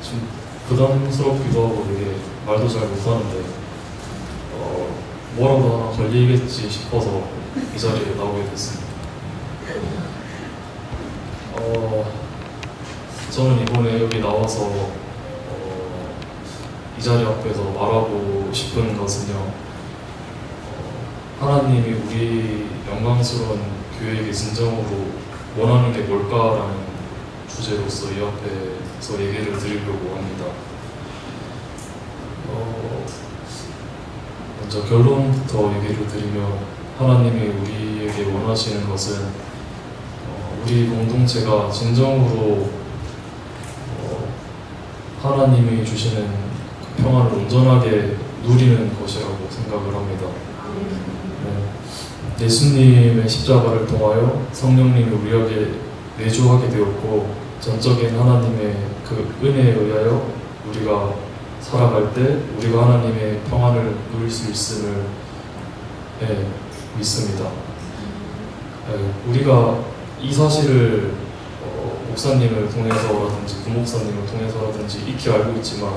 좀 부담스럽기도 하고 되게 말도 잘 못하는데 뭐라도 하나 걸리겠지 싶어서 이 자리에 나오게 됐습니다. 저는 이번에 여기 나와서 이 자리 앞에서 말하고 싶은 것은요, 하나님이 우리 영광스러운 교회에게 진정으로 원하는 게 뭘까라는 주제로서 이 앞에서 얘기를 드리려고 합니다. 먼저 결론부터 얘기를 드리면, 하나님이 우리에게 원하시는 것은 우리 공동체가 진정으로 하나님이 주시는 그 평안을 온전하게 누리는 것이라고 생각을 합니다. 예수님의 십자가를 통하여 성령님이 우리에게 내주하게 되었고, 전적인 하나님의 그 은혜에 의하여 우리가 살아갈 때 우리가 하나님의 평안을 누릴 수 있음을 믿습니다. 우리가 이 사실을 목사님을 통해서라든지 부목사님을 통해서라든지 익히 알고 있지만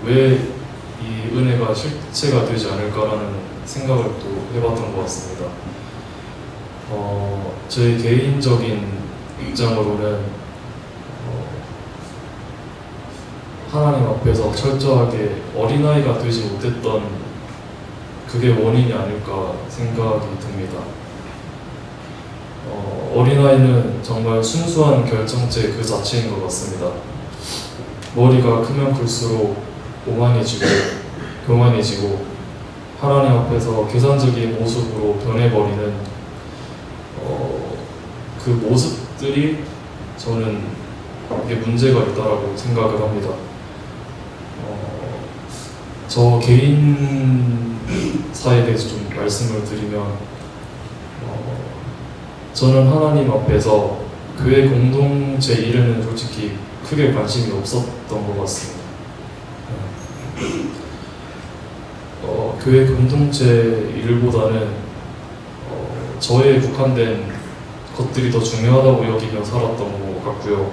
왜 이 은혜가 실체가 되지 않을까라는 생각을 또 해봤던 것 같습니다. 저희 개인적인 입장으로는 하나님 앞에서 철저하게 어린아이가 되지 못했던 그게 원인이 아닐까 생각이 듭니다. 어린아이는 정말 순수한 결정체 그 자체인 것 같습니다. 머리가 크면 클수록 오만해지고 교만해지고 하나님 앞에서 계산적인 모습으로 변해버리는 그 모습들이 저는 이게 문제가 있다라고 생각을 합니다. 저 개인사에 대해서 좀 말씀을 드리면, 저는 하나님 앞에서 교회 공동체 일에는 솔직히 크게 관심이 없었던 것 같습니다. 교회 공동체 일보다는 저에 국한된 것들이 더 중요하다고 여기며 살았던 것 같고요.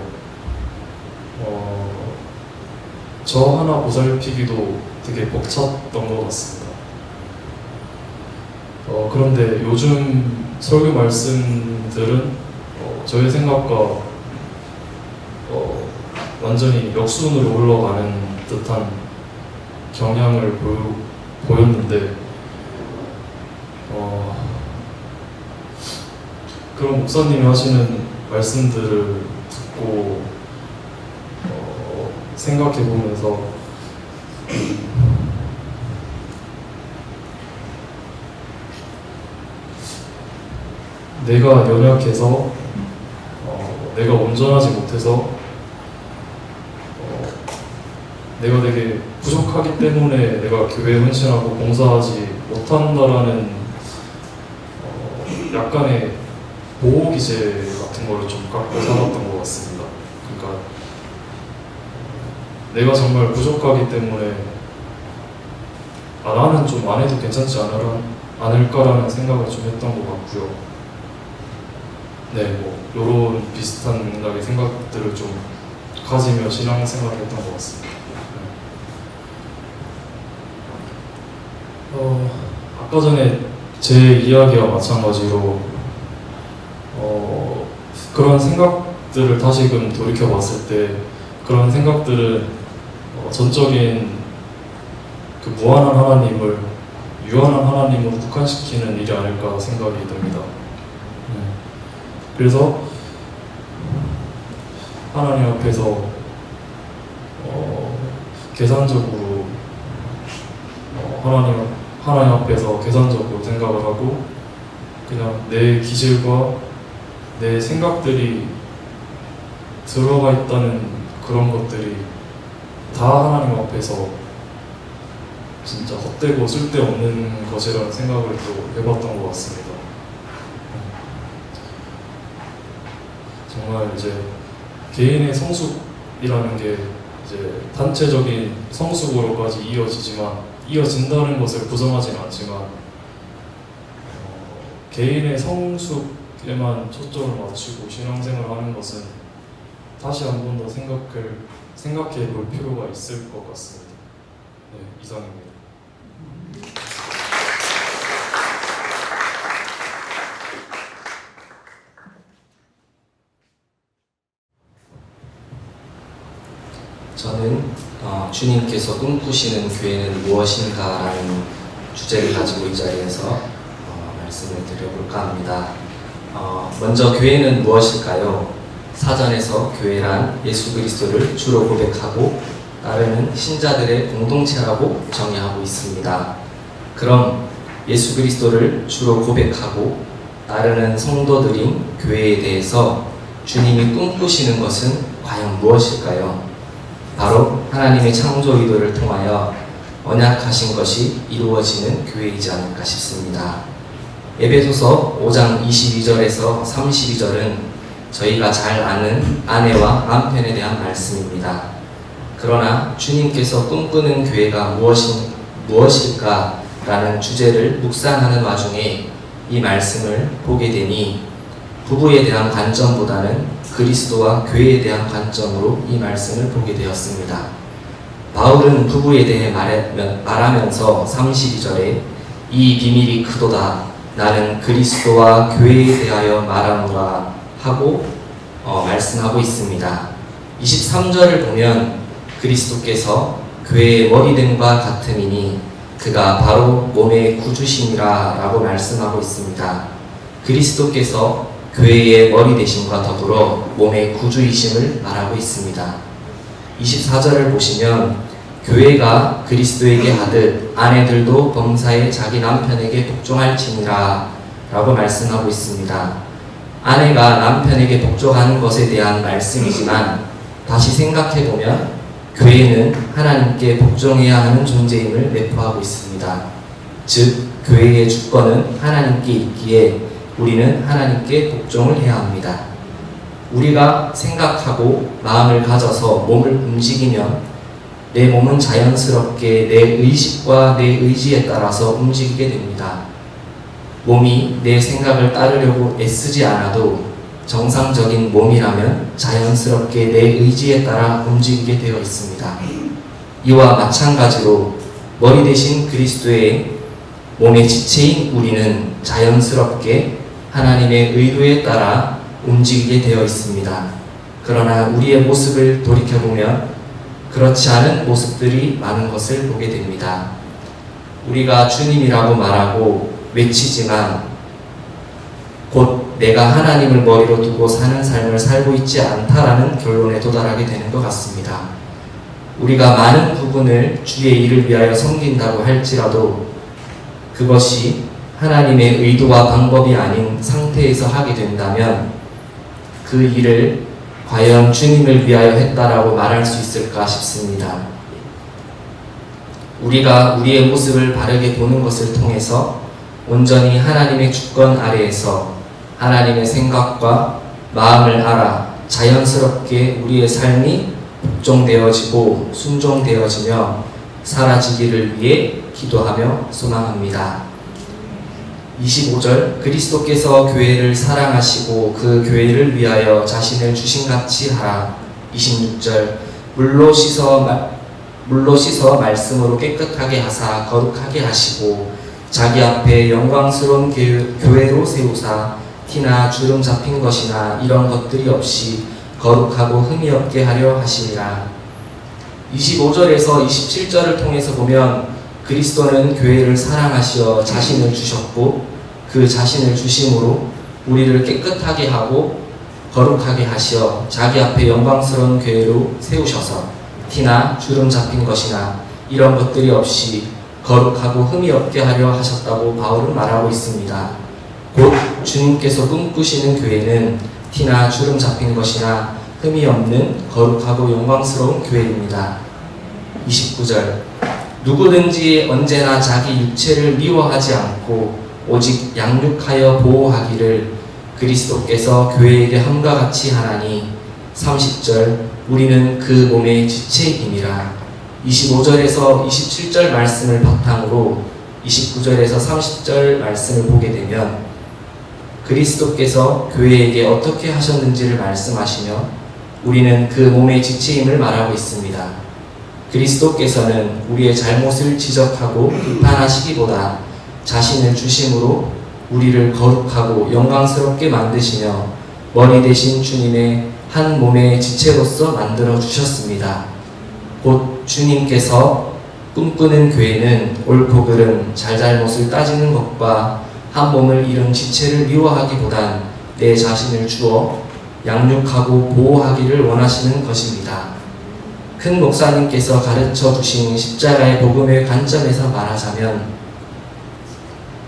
저 하나 보살피기도 되게 벅찼던 것 같습니다. 그런데 요즘 설교 말씀들은 저의 생각과 완전히 역순으로 흘러가는 듯한 경향을 보였는데, 그런 목사님이 하시는 말씀들을 듣고 생각해 보면서 내가 연약해서 내가 온전하지 못해서 내가 되게 부족하기 때문에 내가 교회에 헌신하고 봉사하지 못한다라는 약간의 보호기제 같은 걸 좀 갖고 살았던 것 같습니다. 그러니까 내가 정말 부족하기 때문에 나는 좀 안 해도 괜찮지 않을까라는 생각을 좀 했던 것 같고요. 이런 비슷한 맥락의 생각들을 좀 가지며 신앙생활을 했던 것 같습니다. 아까 전에 제 이야기와 마찬가지로 그런 생각들을 다시금 돌이켜봤을 때 그런 생각들은 전적인 그 무한한 하나님을 유한한 하나님으로 국한시키는 일이 아닐까 생각이 듭니다. 그래서 하나님 앞에서 계산적으로 하나님 앞에서 계산적으로 생각을 하고 그냥 내 기질과 내 생각들이 들어가 있다는 그런 것들이 다 하나님 앞에서 진짜 헛되고 쓸데없는 것이라는 생각을 또 해봤던 것 같습니다. 정말 이제 개인의 성숙이라는 게 이제 단체적인 성숙으로까지 이어진다는 것을 부정하지는 않지만 개인의 성숙에만 초점을 맞추고 신앙생활을 하는 것은 다시 한 번 더 생각해 볼 필요가 있을 것 같습니다. 네, 이상입니다. 저는 주님께서 꿈꾸시는 교회는 무엇인가라는 주제를 가지고 이 자리에서 말씀을 드려볼까 합니다. 먼저 교회는 무엇일까요? 사전에서 교회란 예수 그리스도를 주로 고백하고 따르는 신자들의 공동체라고 정의하고 있습니다. 그럼 예수 그리스도를 주로 고백하고 따르는 성도들인 교회에 대해서 주님이 꿈꾸시는 것은 과연 무엇일까요? 바로 하나님의 창조 의도를 통하여 언약하신 것이 이루어지는 교회이지 않을까 싶습니다. 에베소서 5장 22절에서 32절은 저희가 잘 아는 아내와 남편에 대한 말씀입니다. 그러나 주님께서 꿈꾸는 교회가 무엇일까라는 주제를 묵상하는 와중에 이 말씀을 보게 되니 부부에 대한 관점보다는 그리스도와 교회에 대한 관점으로 이 말씀을 보게 되었습니다. 바울은 부부에 대해 말하면서 32절에 이 비밀이 크도다 나는 그리스도와 교회에 대하여 말하노라 하고 말씀하고 있습니다. 23절을 보면 그리스도께서 교회의 머리됨과 같음이니 그가 바로 몸의 구주심이라 라고 말씀하고 있습니다. 그리스도께서 교회의 머리 되심과 더불어 몸의 구주이심을 말하고 있습니다. 24절을 보시면 교회가 그리스도에게 하듯 아내들도 범사에 자기 남편에게 복종할지니라 라고 말씀하고 있습니다. 아내가 남편에게 복종하는 것에 대한 말씀이지만 다시 생각해보면 교회는 하나님께 복종해야 하는 존재임을 내포하고 있습니다. 즉 교회의 주권은 하나님께 있기에 우리는 하나님께 복종을 해야 합니다. 우리가 생각하고 마음을 가져서 몸을 움직이면 내 몸은 자연스럽게 내 의식과 내 의지에 따라서 움직이게 됩니다. 몸이 내 생각을 따르려고 애쓰지 않아도 정상적인 몸이라면 자연스럽게 내 의지에 따라 움직이게 되어 있습니다. 이와 마찬가지로 머리 대신 그리스도의 몸의 지체인 우리는 자연스럽게 하나님의 의도에 따라 움직이게 되어 있습니다. 그러나 우리의 모습을 돌이켜보면 그렇지 않은 모습들이 많은 것을 보게 됩니다. 우리가 주님이라고 말하고 외치지만 곧 내가 하나님을 머리로 두고 사는 삶을 살고 있지 않다라는 결론에 도달하게 되는 것 같습니다. 우리가 많은 부분을 주의 일을 위하여 섬긴다고 할지라도 그것이 하나님의 의도와 방법이 아닌 상태에서 하게 된다면 그 일을 과연 주님을 위하여 했다라고 말할 수 있을까 싶습니다. 우리가 우리의 모습을 바르게 보는 것을 통해서 온전히 하나님의 주권 아래에서 하나님의 생각과 마음을 알아 자연스럽게 우리의 삶이 복종되어지고 순종되어지며 사라지기를 위해 기도하며 소망합니다. 25절 그리스도께서 교회를 사랑하시고 그 교회를 위하여 자신을 주신같이 하라. 26절 물로 씻어 말씀으로 깨끗하게 하사 거룩하게 하시고 자기 앞에 영광스러운 교회로 세우사 티나 주름 잡힌 것이나 이런 것들이 없이 거룩하고 흠이 없게 하려 하시니라. 25절에서 27절을 통해서 보면 그리스도는 교회를 사랑하시어 자신을 주셨고 그 자신을 주심으로 우리를 깨끗하게 하고 거룩하게 하시어 자기 앞에 영광스러운 교회로 세우셔서 티나 주름 잡힌 것이나 이런 것들이 없이 거룩하고 흠이 없게 하려 하셨다고 바울은 말하고 있습니다. 곧 주님께서 꿈꾸시는 교회는 티나 주름 잡힌 것이나 흠이 없는 거룩하고 영광스러운 교회입니다. 29절 누구든지 언제나 자기 육체를 미워하지 않고 오직 양육하여 보호하기를 그리스도께서 교회에게 함과 같이 하나니 30절 우리는 그 몸의 지체임이라. 25절에서 27절 말씀을 바탕으로 29절에서 30절 말씀을 보게 되면 그리스도께서 교회에게 어떻게 하셨는지를 말씀하시며 우리는 그 몸의 지체임을 말하고 있습니다. 그리스도께서는 우리의 잘못을 지적하고 비판하시기보다 자신을 중심으로 우리를 거룩하고 영광스럽게 만드시며 머리 대신 주님의 한 몸의 지체로서 만들어 주셨습니다. 곧 주님께서 꿈꾸는 교회는 옳고 그름, 잘잘못을 따지는 것과 한 몸을 이룬 지체를 미워하기보단 내 자신을 주어 양육하고 보호하기를 원하시는 것입니다. 큰 목사님께서 가르쳐 주신 십자가의 복음의 관점에서 말하자면,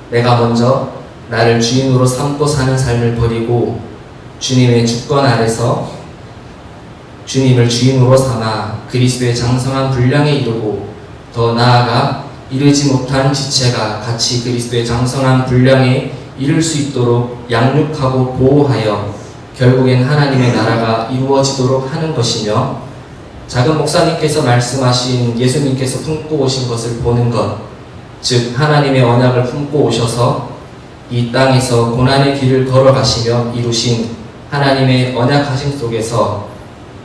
내가 먼저 나를 주인으로 삼고 사는 삶을 버리고 주님의 주권 아래서 주님을 주인으로 삼아 그리스도의 장성한 분량에 이르고, 더 나아가 이르지 못한 지체가 같이 그리스도의 장성한 분량에 이를 수 있도록 양육하고 보호하여 결국엔 하나님의 나라가 이루어지도록 하는 것이며, 작은 목사님께서 말씀하신 예수님께서 품고 오신 것을 보는 것, 즉 하나님의 언약을 품고 오셔서 이 땅에서 고난의 길을 걸어가시며 이루신 하나님의 언약하심 속에서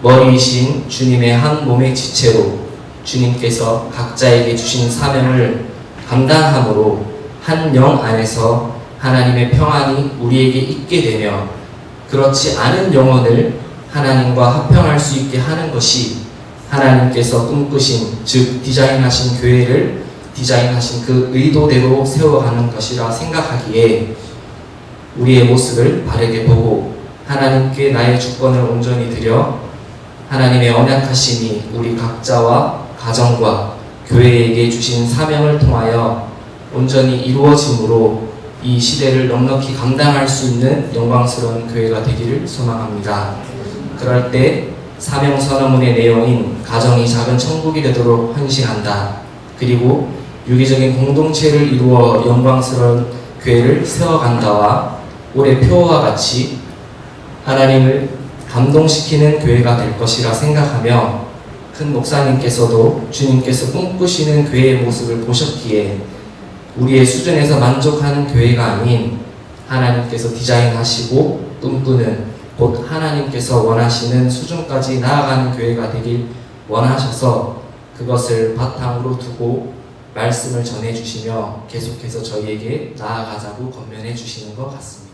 머리이신 주님의 한 몸의 지체로 주님께서 각자에게 주신 사명을 감당함으로 한 영 안에서 하나님의 평안이 우리에게 있게 되며, 그렇지 않은 영혼을 하나님과 합평할 수 있게 하는 것이 하나님께서 꿈꾸신, 즉 디자인하신 교회를 디자인하신 그 의도대로 세워가는 것이라 생각하기에 우리의 모습을 바르게 보고 하나님께 나의 주권을 온전히 드려 하나님의 언약하심이 우리 각자와 가정과 교회에게 주신 사명을 통하여 온전히 이루어짐으로 이 시대를 넉넉히 감당할 수 있는 영광스러운 교회가 되기를 소망합니다. 그럴 때 사명선언문의 내용인 가정이 작은 천국이 되도록 헌신한다, 그리고 유기적인 공동체를 이루어 영광스러운 교회를 세워간다와 올해 표어와 같이 하나님을 감동시키는 교회가 될 것이라 생각하며, 큰 목사님께서도 주님께서 꿈꾸시는 교회의 모습을 보셨기에 우리의 수준에서 만족하는 교회가 아닌 하나님께서 디자인하시고 꿈꾸는, 곧 하나님께서 원하시는 수준까지 나아가는 교회가 되길 원하셔서 그것을 바탕으로 두고 말씀을 전해주시며 계속해서 저희에게 나아가자고 권면해 주시는 것 같습니다.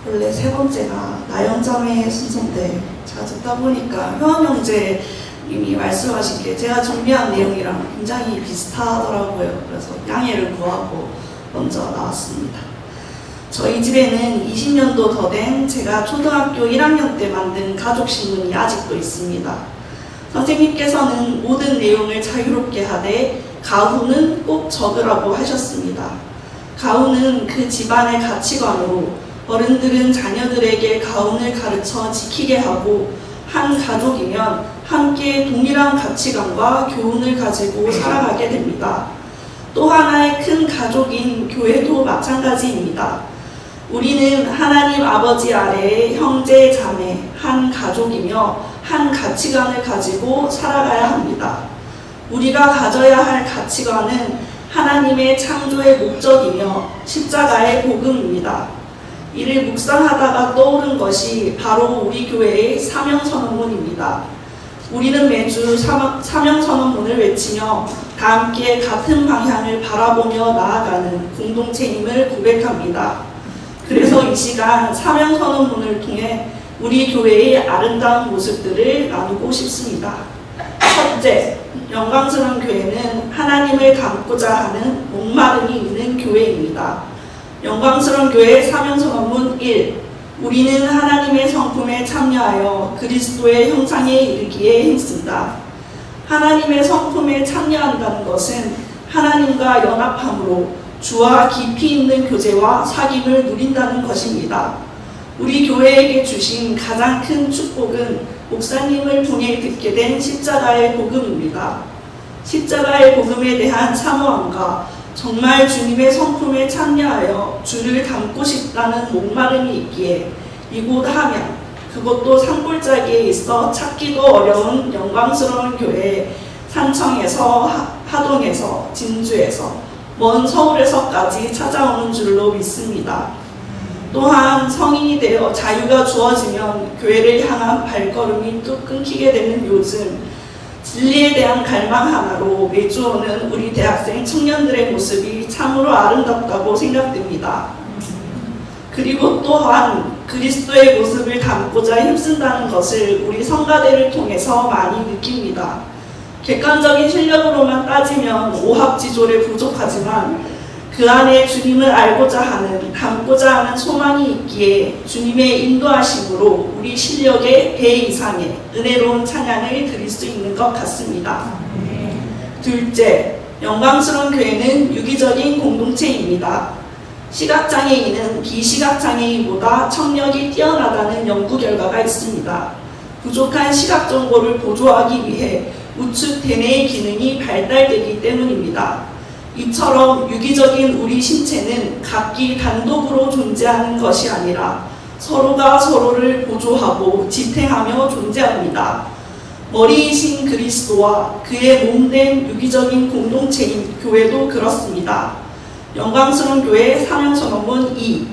원래 세 번째가 나영자매 순서인데 제가 듣다 보니까 효원 형제님이 말씀하신 게 제가 준비한 내용이랑 굉장히 비슷하더라고요. 그래서 양해를 구하고 먼저 나왔습니다. 저희 집에는 20년도 더 된 제가 초등학교 1학년 때 만든 가족신문이 아직도 있습니다. 선생님께서는 모든 내용을 자유롭게 하되 가훈은 꼭 적으라고 하셨습니다. 가훈은 그 집안의 가치관으로 어른들은 자녀들에게 가훈을 가르쳐 지키게 하고, 한 가족이면 함께 동일한 가치관과 교훈을 가지고 살아가게 됩니다. 또 하나의 큰 가족인 교회도 마찬가지입니다. 우리는 하나님 아버지 아래의 형제 자매 한 가족이며 한 가치관을 가지고 살아가야 합니다. 우리가 가져야 할 가치관은 하나님의 창조의 목적이며 십자가의 복음입니다. 이를 묵상하다가 떠오른 것이 바로 우리 교회의 사명선언문입니다. 우리는 매주 사명선언문을 외치며 다 함께 같은 방향을 바라보며 나아가는 공동체임을 고백합니다. 그래서 이 시간 사명선언문을 통해 우리 교회의 아름다운 모습들을 나누고 싶습니다. 첫째, 영광스러운 교회는 하나님을 닮고자 하는 목마름이 있는 교회입니다. 영광스러운 교회 사명선언문 1. 우리는 하나님의 성품에 참여하여 그리스도의 형상에 이르기에 힘쓴다. 하나님의 성품에 참여한다는 것은 하나님과 연합함으로 주와 깊이 있는 교제와 사귐을 누린다는 것입니다. 우리 교회에게 주신 가장 큰 축복은 목사님을 통해 듣게 된 십자가의 복음입니다. 십자가의 복음에 대한 사모함과 정말 주님의 성품에 참여하여 주를 닮고 싶다는 목마름이 있기에 이곳 함양, 그것도 산골짜기에 있어 찾기도 어려운 영광스러운 교회에 산청에서, 하동에서, 진주에서, 먼 서울에서까지 찾아오는 줄로 믿습니다. 또한 성인이 되어 자유가 주어지면 교회를 향한 발걸음이 뚝 끊기게 되는 요즘, 진리에 대한 갈망 하나로 매주 오는 우리 대학생 청년들의 모습이 참으로 아름답다고 생각됩니다. 그리고 또한 그리스도의 모습을 담고자 힘쓴다는 것을 우리 성가대를 통해서 많이 느낍니다. 객관적인 실력으로만 따지면 오합지졸에 부족하지만 그 안에 주님을 알고자 하는, 담고자 하는 소망이 있기에 주님의 인도하심으로 우리 실력의 배 이상의 은혜로운 찬양을 드릴 수 있는 것 같습니다. 둘째, 영광스러운 교회는 유기적인 공동체입니다. 시각장애인은 비시각장애인보다 청력이 뛰어나다는 연구 결과가 있습니다. 부족한 시각 정보를 보조하기 위해 우측 대뇌의 기능이 발달되기 때문입니다. 이처럼 유기적인 우리 신체는 각기 단독으로 존재하는 것이 아니라 서로가 서로를 보조하고 지탱하며 존재합니다. 머리이신 그리스도와 그의 몸된 유기적인 공동체인 교회도 그렇습니다. 영광스러운 교회 사명선언문 2.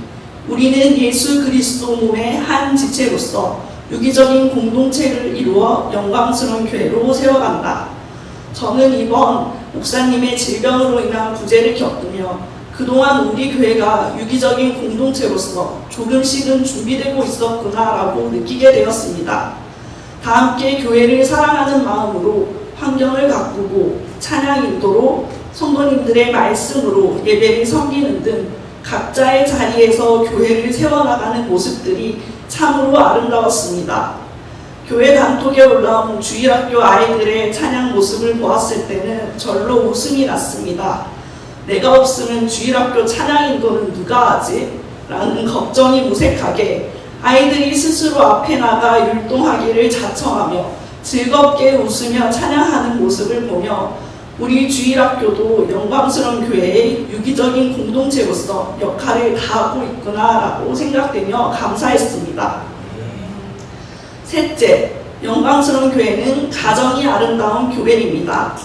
우리는 예수 그리스도 몸의 한 지체로서 유기적인 공동체를 이루어 영광스러운 교회로 세워간다. 저는 이번 목사님의 질병으로 인한 부재를 겪으며 그동안 우리 교회가 유기적인 공동체로서 조금씩은 준비되고 있었구나라고 느끼게 되었습니다. 다 함께 교회를 사랑하는 마음으로 환경을 가꾸고 찬양 인도로 성도님들의 말씀으로 예배를 섬기는 등 각자의 자리에서 교회를 세워나가는 모습들이 참으로 아름다웠습니다. 교회 단톡에 올라온 주일학교 아이들의 찬양 모습을 보았을 때는 절로 웃음이 났습니다. 내가 없으면 주일학교 찬양 인도는 누가 하지? 라는 걱정이 무색하게 아이들이 스스로 앞에 나가 율동하기를 자청하며 즐겁게 웃으며 찬양하는 모습을 보며 우리 주일학교도 영광스러운 교회의 유기적인 공동체로서 역할을 다하고 있구나라고 생각되며 감사했습니다. 셋째, 영광스러운 교회는 가정이 아름다운 교회입니다.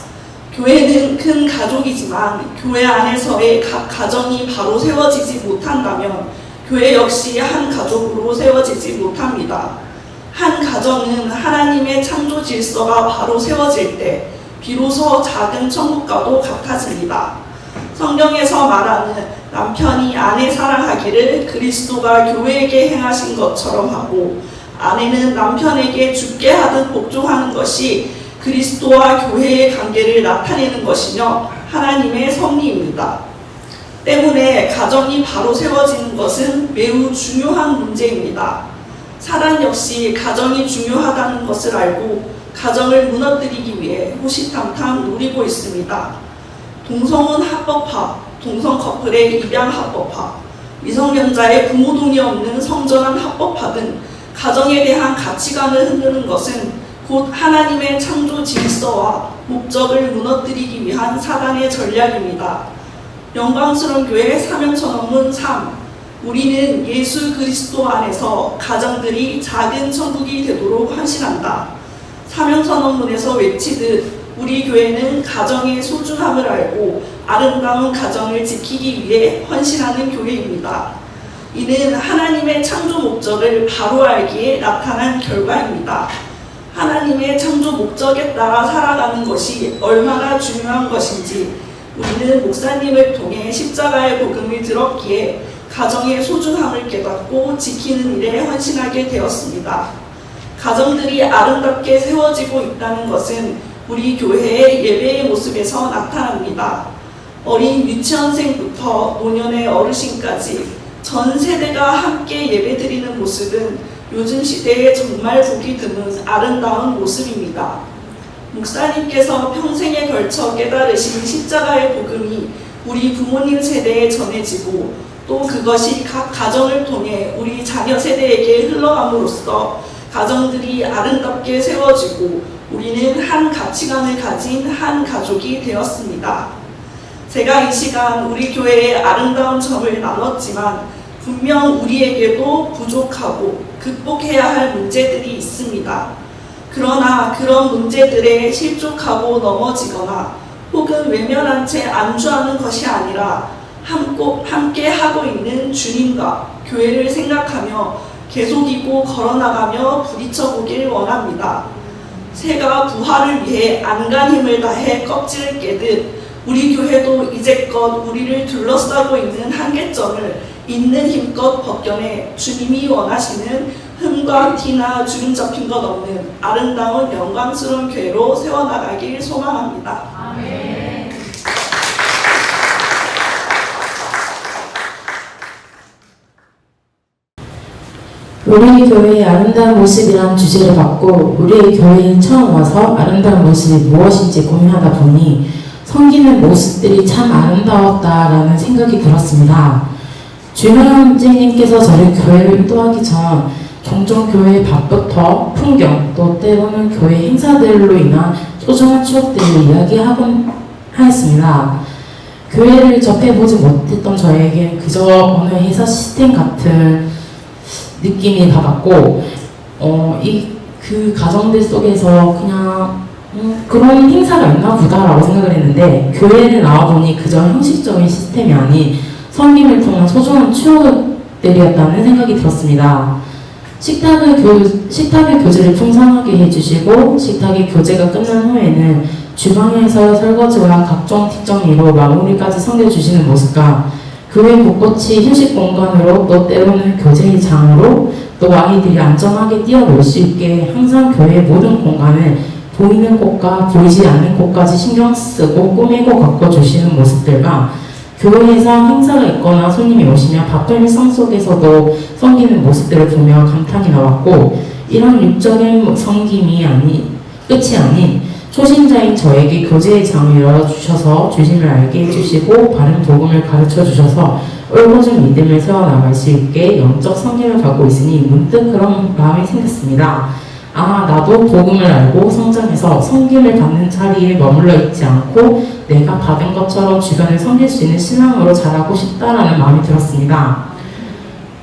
교회는 큰 가족이지만 교회 안에서의 각 가정이 바로 세워지지 못한다면 교회 역시 한 가족으로 세워지지 못합니다. 한 가정은 하나님의 창조 질서가 바로 세워질 때 비로소 작은 천국과도 같아집니다. 성경에서 말하는 남편이 아내 사랑하기를 그리스도가 교회에게 행하신 것처럼 하고 아내는 남편에게 죽게 하듯 복종하는 것이 그리스도와 교회의 관계를 나타내는 것이며 하나님의 섭리입니다. 때문에 가정이 바로 세워지는 것은 매우 중요한 문제입니다. 사단 역시 가정이 중요하다는 것을 알고 가정을 무너뜨리기 위해 호시탐탐 노리고 있습니다. 동성혼 합법화, 동성 커플의 입양 합법화, 미성년자의 부모 동의 없는 성전환 합법화 등 가정에 대한 가치관을 흔드는 것은 곧 하나님의 창조 질서와 목적을 무너뜨리기 위한 사단의 전략입니다. 영광스러운 교회 사명선언문 3. 우리는 예수 그리스도 안에서 가정들이 작은 천국이 되도록 헌신한다. 사명선언문에서 외치듯 우리 교회는 가정의 소중함을 알고 아름다운 가정을 지키기 위해 헌신하는 교회입니다. 이는 하나님의 창조 목적을 바로 알기에 나타난 결과입니다. 하나님의 창조 목적에 따라 살아가는 것이 얼마나 중요한 것인지 우리는 목사님을 통해 십자가의 복음을 들었기에 가정의 소중함을 깨닫고 지키는 일에 헌신하게 되었습니다. 가정들이 아름답게 세워지고 있다는 것은 우리 교회의 예배의 모습에서 나타납니다. 어린 유치원생부터 노년의 어르신까지 전 세대가 함께 예배드리는 모습은 요즘 시대에 정말 보기 드문 아름다운 모습입니다. 목사님께서 평생에 걸쳐 깨달으신 십자가의 복음이 우리 부모님 세대에 전해지고 또 그것이 각 가정을 통해 우리 자녀 세대에게 흘러감으로써 가정들이 아름답게 세워지고 우리는 한 가치관을 가진 한 가족이 되었습니다. 제가 이 시간 우리 교회의 아름다운 점을 나눴지만 분명 우리에게도 부족하고 극복해야 할 문제들이 있습니다. 그러나 그런 문제들에 실족하고 넘어지거나 혹은 외면한 채 안주하는 것이 아니라 함께 하고 있는 주님과 교회를 생각하며 계속이고 걸어나가며 부딪혀 보길 원합니다. 새가 부활을 위해 안간 힘을 다해 껍질을 깨듯 우리 교회도 이제껏 우리를 둘러싸고 있는 한계점을 있는 힘껏 벗겨내 주님이 원하시는 흠과 티나 주름 잡힌 것 없는 아름다운 영광스러운 교회로 세워나가길 소망합니다. 아멘. 우리 교회의 아름다운 모습이라는 주제를 받고 우리의 교회에 처음 와서 아름다운 모습이 무엇인지 고민하다 보니 섬기는 모습들이 참 아름다웠다라는 생각이 들었습니다. 주명제님께서 저를 교회를 인도하기 전 종종 교회의 밥부터 풍경 또 때로는 교회 행사들로 인한 소중한 추억들을 이야기하곤 하였습니다. 교회를 접해보지 못했던 저에게 그저 어느 회사 시스템 같은 느낌이 받았고 그 가정들 속에서 그냥 그런 행사가 있나 보다라고 생각을 했는데 교회를 나와보니 그저 형식적인 시스템이 아닌 섬김을 통한 소중한 추억들이었다는 생각이 들었습니다. 식탁의 교제를 풍성하게 해주시고 식탁의 교제가 끝난 후에는 주방에서 설거지와 각종 뒷정리로 마무리까지 섬겨주시는 모습과 교회 곳곳이 휴식 공간으로 또 때로는 교제의 장으로 또 아이들이 안전하게 뛰어놀 수 있게 항상 교회의 모든 공간을 보이는 곳과 보이지 않는 곳까지 신경 쓰고 꾸미고 가꿔주시는 모습들과 교회에서 행사가 있거나 손님이 오시면 바쁜 일상 속에서도 섬기는 모습들을 보며 감탄이 나왔고 이런 육적인 섬김이 끝이 아닌 초신자인 저에게 교제의 장을 열어주셔서 주심을 알게 해주시고 바른 복음을 가르쳐주셔서 올곧은 믿음을 세워나갈 수 있게 영적 성경을 갖고 있으니 문득 그런 마음이 생겼습니다. 나도 복음을 알고 성장해서 섬김을 받는 자리에 머물러 있지 않고 내가 받은 것처럼 주변을 섬길 수 있는 신앙으로 자라고 싶다라는 마음이 들었습니다.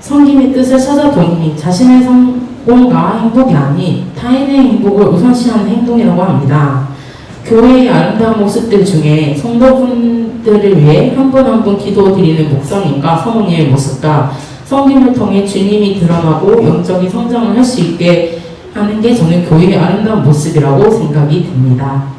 섬김의 뜻을 찾아보니 자신의 성공과 행복이 아닌 타인의 행복을 우선시하는 행동이라고 합니다. 교회의 아름다운 모습들 중에 성도분들을 위해 한 분 한 분 기도드리는 목사님과 사모님의 모습과 섬김을 통해 주님이 드러나고 영적인 성장을 할 수 있게 하는 게 저는 교회의 아름다운 모습이라고 생각이 듭니다.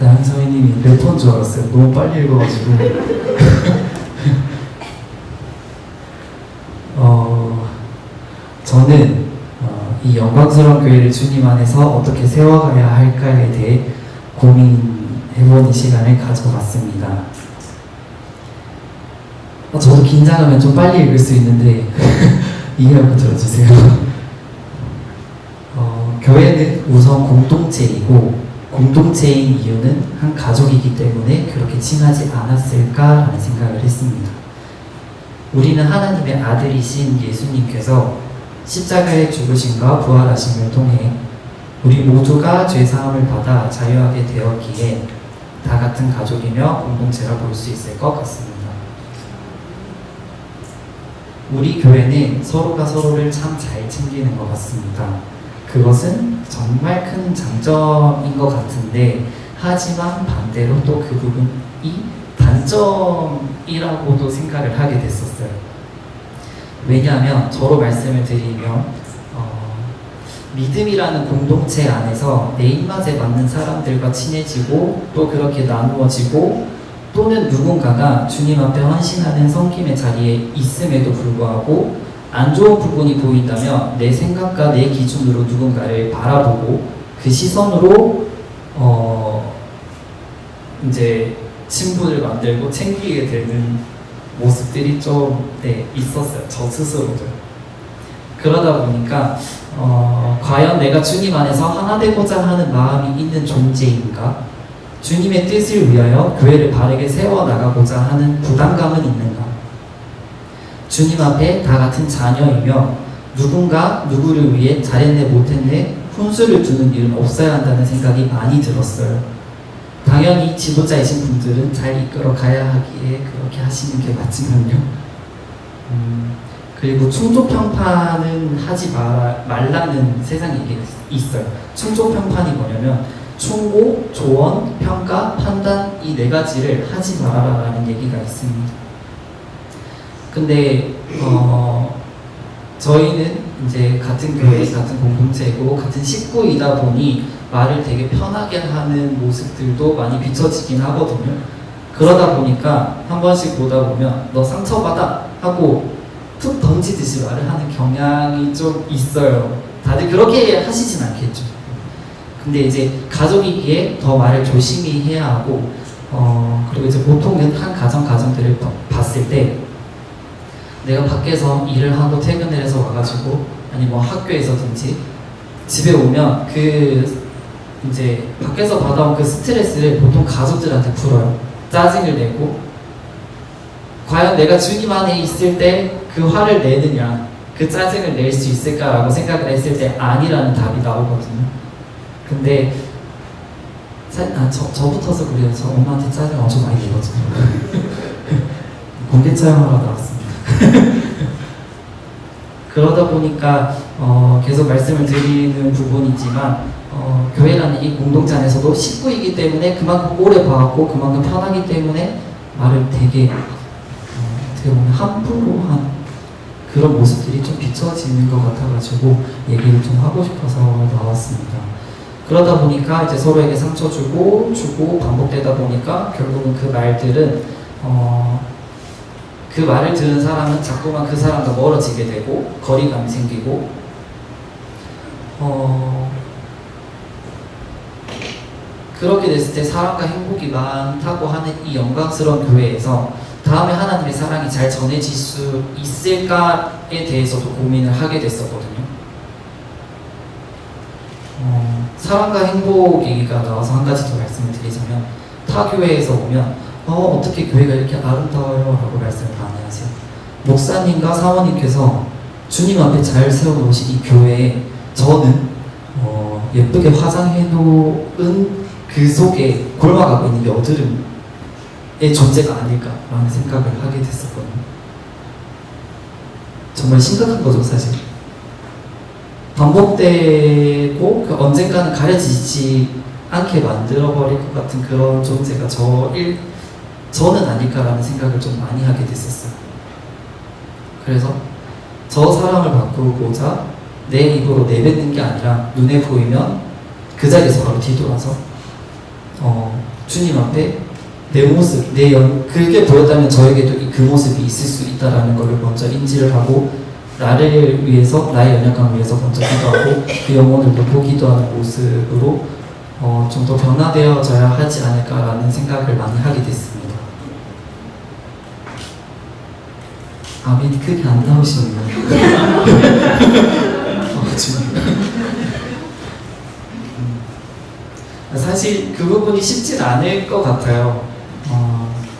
한서희님이 래퍼인 줄 알았어요. 너무 빨리 읽어가지고. 저는 이 영광스러운 교회를 주님 안에서 어떻게 세워가야 할까에 대해 고민해보는 시간을 가져봤습니다. 저도 긴장하면 좀 빨리 읽을 수 있는데 이해 한번 들어주세요. 교회는 우선 공동체이고 공동체인 이유는 한 가족이기 때문에 그렇게 칭하지 않았을까라는 생각을 했습니다. 우리는 하나님의 아들이신 예수님께서 십자가의 죽으심과 부활하심을 통해 우리 모두가 죄사함을 받아 자유하게 되었기에 다 같은 가족이며 공동체라 볼 수 있을 것 같습니다. 우리 교회는 서로가 서로를 참 잘 챙기는 것 같습니다. 그것은 정말 큰 장점인 것 같은데 하지만 반대로 또 그 부분이 단점이라고도 생각을 하게 됐었어요. 왜냐하면 저로 말씀을 드리면 믿음이라는 공동체 안에서 내 입맛에 맞는 사람들과 친해지고 또 그렇게 나누어지고 또는 누군가가 주님 앞에 헌신하는 섬김의 자리에 있음에도 불구하고 안 좋은 부분이 보인다면 내 생각과 내 기준으로 누군가를 바라보고 그 시선으로 이제 친분을 만들고 챙기게 되는 모습들이 좀 있었어요. 저 스스로도. 그러다 보니까 과연 내가 주님 안에서 하나 되고자 하는 마음이 있는 존재인가? 주님의 뜻을 위하여 교회를 바르게 세워나가고자 하는 부담감은 있는가? 주님 앞에 다 같은 자녀이며 누군가 누구를 위해 잘했네 못했네 혼수를 두는 일은 없어야 한다는 생각이 많이 들었어요. 당연히 지도자이신 분들은 잘 이끌어 가야 하기에 그렇게 하시는 게 맞지만요. 그리고 충족평판은 하지 말라는 세상에 이게 있어요. 충족평판이 뭐냐면 충고, 조언, 평가, 판단 이 네 가지를 하지 말아라라는 얘기가 있습니다. 근데 저희는 이제 같은 교회, 같은 공동체이고 같은 식구이다 보니 말을 되게 편하게 하는 모습들도 많이 비춰지긴 하거든요. 그러다 보니까 한 번씩 보다 보면 너 상처받아 하고 툭 던지듯이 말을 하는 경향이 좀 있어요. 다들 그렇게 하시진 않겠죠. 근데 이제 가족이기에 더 말을 조심히 해야 하고 그리고 이제 보통은 한 가정들을 봤을 때 내가 밖에서 일을 하고 퇴근을 해서 와가지고 아니 뭐 학교에서든지 집에 오면 그 이제 밖에서 받아온 그 스트레스를 보통 가족들한테 풀어요. 짜증을 내고 과연 내가 주님 안에 있을 때 그 화를 내느냐 그 짜증을 낼 수 있을까라고 생각을 했을 때 아니라는 답이 나오거든요. 근데 저부터서 그래요. 저 엄마한테 짜증 엄청 많이 내거든요. 공개 촬영하러 나왔습니다. 그러다 보니까 계속 말씀을 드리는 부분이지만 교회라는 이 공동체 안에서도 식구이기 때문에 그만큼 오래 봐왔고 그만큼 편하기 때문에 말을 되게 어떻게 보면 함부로 한 그런 모습들이 좀 비춰지는 것 같아가지고 얘기를 좀 하고 싶어서 나왔습니다. 그러다 보니까 이제 서로에게 상처 주고 반복되다 보니까 결국은 그 말들은 그 말을 들은 사람은 자꾸만 그 사람과 멀어지게 되고 거리감이 생기고 그렇게 됐을 때 사랑과 행복이 많다고 하는 이 영광스러운 교회에서 다음에 하나님의 사랑이 잘 전해질 수 있을까에 대해서도 고민을 하게 됐었거든요. 사랑과 행복 얘기가 나와서 한 가지 더 말씀을 드리자면 타 교회에서 오면 어떻게 교회가 이렇게 아름다워요? 라고 말씀을 많이 하세요. 목사님과 사모님께서 주님 앞에 잘 세워놓으신 이 교회에 저는 예쁘게 화장해 놓은 그 속에 골마가고 있는 여드름의 존재가 아닐까라는 생각을 하게 됐었거든요. 정말 심각한 거죠, 사실. 반복되고 언젠가는 가려지지 않게 만들어버릴 것 같은 그런 존재가 저는 아닐까라는 생각을 좀 많이 하게 됐었어요. 그래서 저 사람을 바꾸고자 내 입으로 내뱉는 게 아니라 눈에 보이면 그 자리에서 바로 뒤돌아서 주님 앞에 내 모습, 그게 보였다면 저에게도 그 모습이 있을 수 있다라는 것을 먼저 인지를 하고 나를 위해서, 나의 연약함을 위해서 먼저 기도하고 그 영혼을 더 기도하는 모습으로 좀 더 변화되어져야 하지 않을까라는 생각을 많이 하게 됐습니다. 아멘이 크게 안 나오시네요. 사실 그 부분이 쉽진 않을 것 같아요.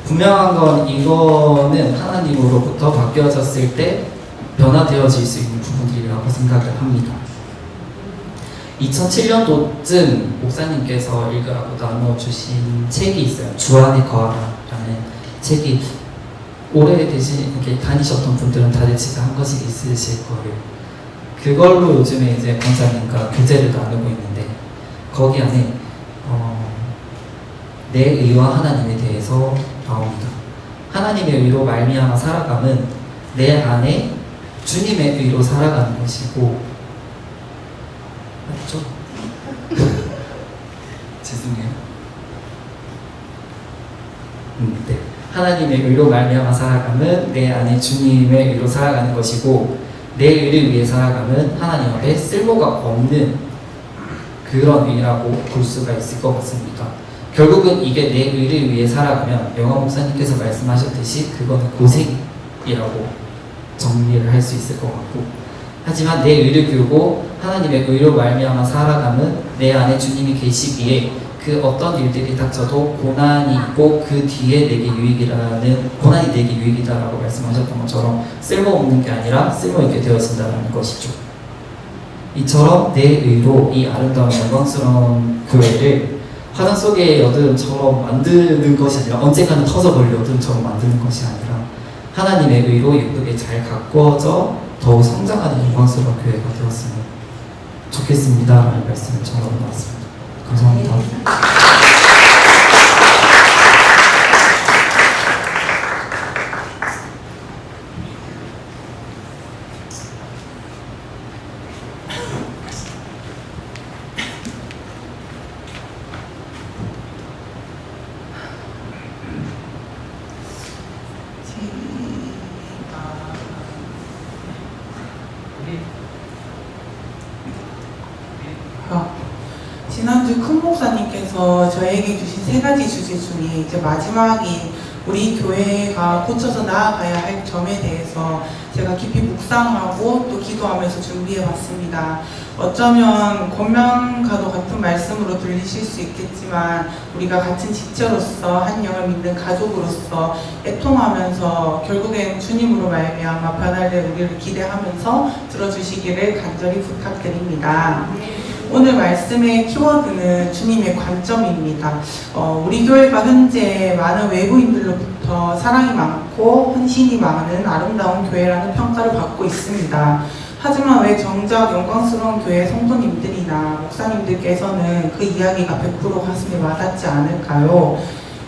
분명한 건 이거는 하나님으로부터 바뀌어졌을 때 변화되어질 수 있는 부분들이라고 생각을 합니다. 2007년도쯤 목사님께서 읽으라고 나눠주신 책이 있어요. 주 안에 거하라라는 책이 오래되신 이렇게 다니셨던 분들은 다들 집에 한 권씩 있으실 거예요. 그걸로 요즘에 이제 권사님과 교제를 나누고 있는데 거기 안에 내 의와 하나님에 대해서 나옵니다. 하나님의 의로 말미암아 살아감은 내 안에 주님의 의로 살아가는 것이고 맞죠? 죄송해요. 네. 하나님의 의로 말미암아 살아감은 내 안에 주님의 의로 살아가는 것이고 내 의를 위해 살아감은 하나님 앞에 쓸모가 없는 그런 의라고 볼 수가 있을 것 같습니다. 결국은 이게 내 의를 위해 살아가면 영화 목사님께서 말씀하셨듯이 그거는 고생이라고 정리를 할 수 있을 것 같고 하지만 내 의를 비우고 하나님의 의로 말미암아 살아감은 내 안에 주님이 계시기에 그 어떤 일들이 닥쳐도 고난이 있고 그 뒤에 내게 유익이라는 고난이 내게 유익이다라고 말씀하셨던 것처럼 쓸모없는 게 아니라 쓸모있게 되어진다는 것이죠. 이처럼 내 의로 이 아름다운 영광스러운 교회를 화단 속의 여드름처럼 만드는 것이 아니라 언젠가는 터져버릴 여드름처럼 만드는 것이 아니라 하나님의 의로 예쁘게 잘 가꾸어져 더욱 성장하는 영광스러운 교회가 되었으면 좋겠습니다라는 말씀을 전하고 나왔습니다. 감사합니다. 지난주 큰 목사님께서 저에게 주신 3가지 주제 중에 이제 마지막인 우리 교회가 고쳐서 나아가야 할 점에 대해서 제가 깊이 묵상하고 또 기도하면서 준비해 봤습니다. 어쩌면 권면과도 같은 말씀으로 들리실 수 있겠지만 우리가 같은 지체로서 한 영을 믿는 가족으로서 애통하면서 결국엔 주님으로 말미암아 변화될 우리를 기대하면서 들어주시기를 간절히 부탁드립니다. 오늘 말씀의 키워드는 주님의 관점입니다. 우리 교회가 현재 많은 외부인들로부터 사랑이 많고 헌신이 많은 아름다운 교회라는 평가를 받고 있습니다. 하지만 왜 정작 영광스러운 교회 성도님들이나 목사님들께서는 그 이야기가 100% 가슴에 와닿지 않을까요?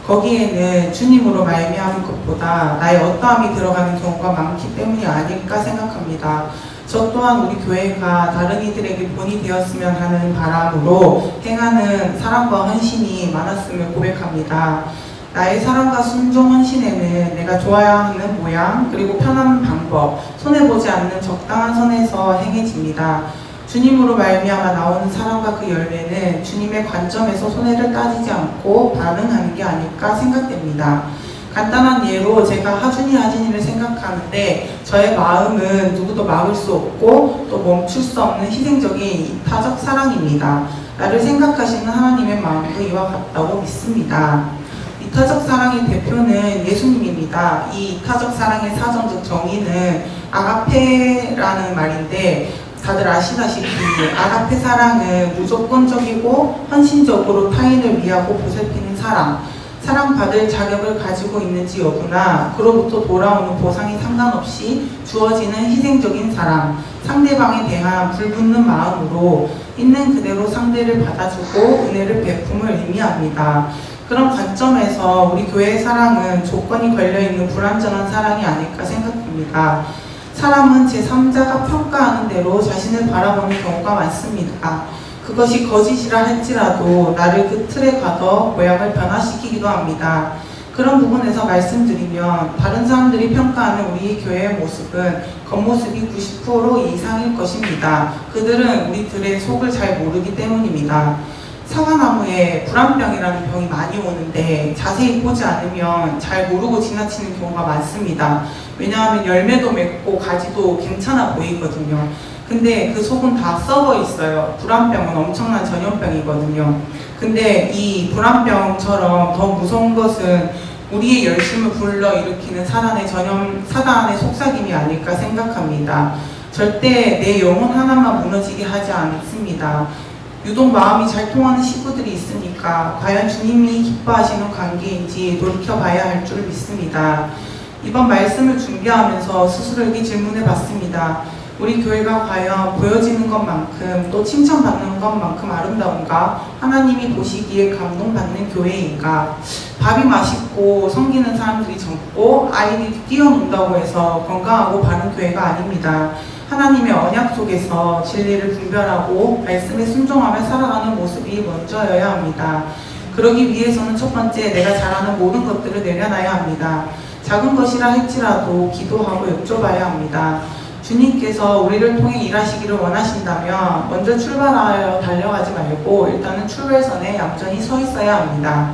거기에는 주님으로 말미암은 것보다 나의 어떠함이 들어가는 경우가 많기 때문이 아닐까 생각합니다. 저 또한 우리 교회가 다른 이들에게 본이 되었으면 하는 바람으로 행하는 사랑과 헌신이 많았음을 고백합니다. 나의 사랑과 순종 헌신에는 내가 좋아야 하는 모양 그리고 편한 방법, 손해보지 않는 적당한 선에서 행해집니다. 주님으로 말미암아 나오는 사랑과 그 열매는 주님의 관점에서 손해를 따지지 않고 반응하는 게 아닐까 생각됩니다. 간단한 예로 제가 하준이를 생각하는데 저의 마음은 누구도 막을 수 없고 또 멈출 수 없는 희생적인 이타적 사랑입니다. 나를 생각하시는 하나님의 마음도 이와 같다고 믿습니다. 이타적 사랑의 대표는 예수님입니다. 이 이타적 사랑의 사전적 정의는 아가페라는 말인데 다들 아시다시피 아가페 사랑은 무조건적이고 헌신적으로 타인을 위하고 보살피는 사랑받을 자격을 가지고 있는지 여부나 그로부터 돌아오는 보상이 상관없이 주어지는 희생적인 사랑, 상대방에 대한 불붙는 마음으로 있는 그대로 상대를 받아주고 은혜를 베품을 의미합니다. 그런 관점에서 우리 교회의 사랑은 조건이 걸려있는 불완전한 사랑이 아닐까 생각됩니다. 사람은 제3자가 평가하는 대로 자신을 바라보는 경우가 많습니다. 그것이 거짓이라 할지라도 나를 그 틀에 가둬 모양을 변화시키기도 합니다. 그런 부분에서 말씀드리면 다른 사람들이 평가하는 우리 교회의 모습은 겉모습이 90% 이상일 것입니다. 그들은 우리들의 속을 잘 모르기 때문입니다. 사과나무에 불안병이라는 병이 많이 오는데 자세히 보지 않으면 잘 모르고 지나치는 경우가 많습니다. 왜냐하면 열매도 맺고 가지도 괜찮아 보이거든요. 근데 그 속은 다 썩어 있어요. 불안병은 엄청난 전염병이거든요. 근데 이 불안병처럼 더 무서운 것은 우리의 열심을 불러일으키는 사단의 속삭임이 아닐까 생각합니다. 절대 내 영혼 하나만 무너지게 하지 않습니다. 유독 마음이 잘 통하는 식구들이 있으니까 과연 주님이 기뻐하시는 관계인지 돌이켜봐야 할 줄 믿습니다. 이번 말씀을 준비하면서 스스로에게 질문해 봤습니다. 우리 교회가 과연 보여지는 것만큼 또 칭찬받는 것만큼 아름다운가? 하나님이 보시기에 감동받는 교회인가? 밥이 맛있고 섬기는 사람들이 적고 아이들이 뛰어논다고 해서 건강하고 바른 교회가 아닙니다. 하나님의 언약 속에서 진리를 분별하고 말씀에 순종하며 살아가는 모습이 먼저여야 합니다. 그러기 위해서는 첫 번째 내가 잘하는 모든 것들을 내려놔야 합니다. 작은 것이라 할지라도 기도하고 여쭤봐야 합니다. 주님께서 우리를 통해 일하시기를 원하신다면 먼저 출발하여 달려가지 말고 일단은 출발선에 얌전히 서 있어야 합니다.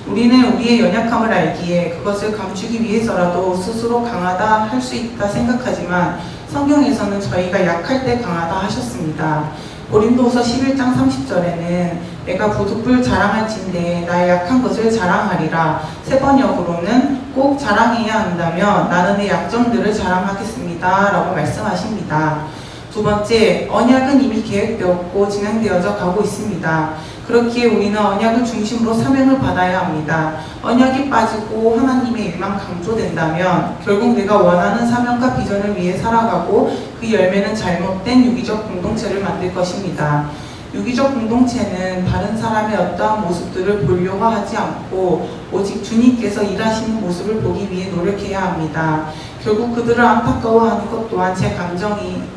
우리는 우리의 연약함을 알기에 그것을 감추기 위해서라도 스스로 강하다 할 수 있다 생각하지만 성경에서는 저희가 약할 때 강하다 하셨습니다. 고린도서 11장 30절에는 내가 부득불 자랑할진대 나의 약한 것을 자랑하리라. 세 번역으로는 꼭 자랑해야 한다면 나는 내 약점들을 자랑하겠습니다 라고 말씀하십니다. 두 번째, 언약은 이미 계획되었고 진행되어져 가고 있습니다. 그렇기에 우리는 언약을 중심으로 사명을 받아야 합니다. 언약이 빠지고 하나님의 일만 강조된다면 결국 내가 원하는 사명과 비전을 위해 살아가고 그 열매는 잘못된 유기적 공동체를 만들 것입니다. 유기적 공동체는 다른 사람의 어떠한 모습들을 보려고 하지 않고 오직 주님께서 일하시는 모습을 보기 위해 노력해야 합니다. 결국 그들을 안타까워하는 것 또한 제 감정이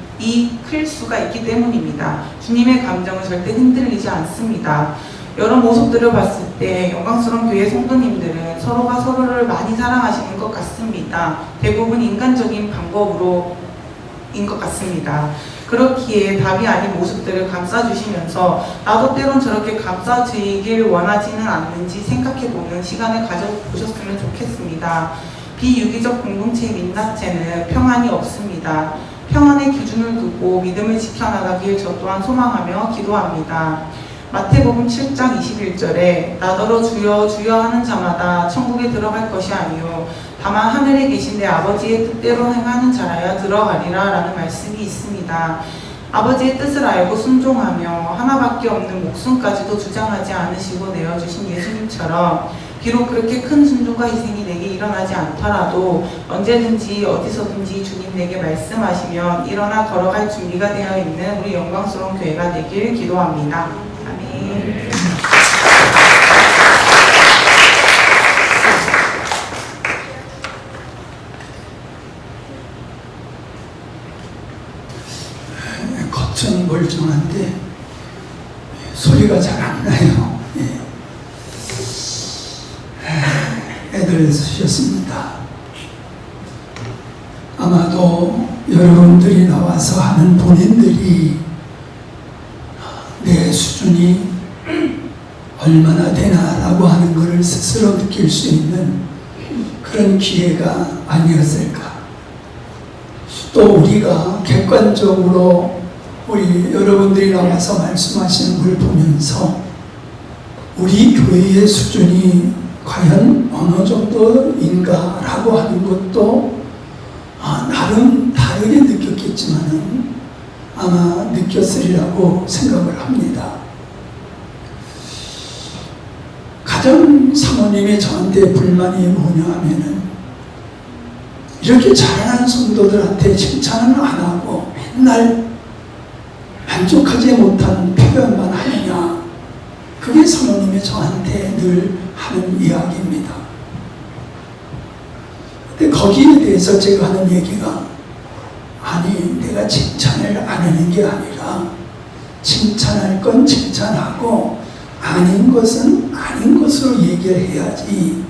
클 수가 있기 때문입니다. 주님의 감정은 절대 흔들리지 않습니다. 여러 모습들을 봤을 때 영광스러운 교회 성도님들은 서로가 서로를 많이 사랑하시는 것 같습니다. 대부분 인간적인 방법으로인 것 같습니다. 그렇기에 답이 아닌 모습들을 감싸주시면서 나도 때론 저렇게 감싸주길 원하지는 않는지 생각해보는 시간을 가져보셨으면 좋겠습니다. 비유기적 공동체의 민낯에는 평안이 없습니다. 평안의 기준을 두고 믿음을 지켜나가길 저 또한 소망하며 기도합니다. 마태복음 7장 21절에 나더러 주여 주여 하는 자마다 천국에 들어갈 것이 아니요 다만 하늘에 계신 내 아버지의 뜻대로 행하는 자라야 들어가리라 라는 말씀이 있습니다. 아버지의 뜻을 알고 순종하며 하나밖에 없는 목숨까지도 주장하지 않으시고 내어주신 예수님처럼 비록 그렇게 큰 순종과 희생이 내게 일어나지 않더라도 언제든지 어디서든지 주님 내게 말씀하시면 일어나 걸어갈 준비가 되어 있는 우리 영광스러운 교회가 되길 기도합니다. 아멘. 겉은 멀쩡한데 소리가 잘 안 나요. 애들 쓰셨습니다. 아마도 여러분들이 나와서 하는 본인들이 내 수준이 얼마나 되나라고 하는 것을 스스로 느낄 수 있는 그런 기회가 아니었을까. 또 우리가 객관적으로 우리 여러분들이 나와서 말씀하시는 걸 보면서 우리 교회의 수준이 과연 어느 정도인가라고 하는 것도 나름 다르게 느꼈겠지만은 아마 느꼈으리라고 생각을 합니다. 가장 사모님이 저한테 불만이 뭐냐 하면은 이렇게 잘하는 성도들한테 칭찬을 안 하고 맨날 만족하지 못한 표현만 하느냐. 그게 사모님이 저한테 늘 하는 이야기입니다. 근데 거기에 대해서 제가 하는 얘기가 아니 내가 칭찬을 안 하는 게 아니라 칭찬할 건 칭찬하고 아닌 것은 아닌 것으로 얘기를 해야지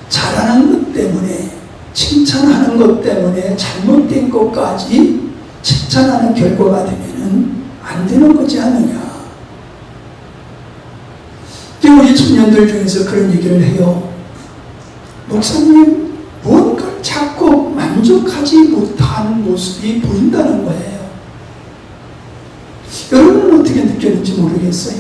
잘하는 것 때문에 칭찬하는 것 때문에 잘못된 것까지 칭찬하는 결과가 되면은 안 되는 거지 않느냐. 우리 청년들 중에서 그런 얘기를 해요. 목사님, 뭔가를 자꾸 만족하지 못하는 모습이 보인다는 거예요. 여러분은 어떻게 느꼈는지 모르겠어요.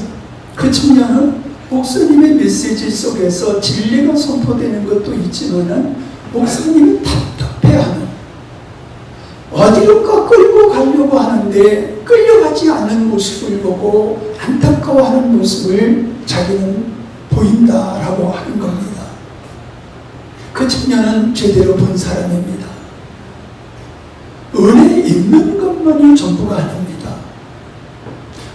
그 청년은 목사님의 메시지 속에서 진리가 선포되는 것도 있지만은 목사님이 답답해하는, 어디론가 끌고 가려고 하는데 끌려가지 않는 모습을 보고 안타까워하는 모습을 자기는 보인다라고 하는 겁니다. 그 청년은 제대로 본 사람입니다. 은혜 있는 것만이 전부가 아닙니다.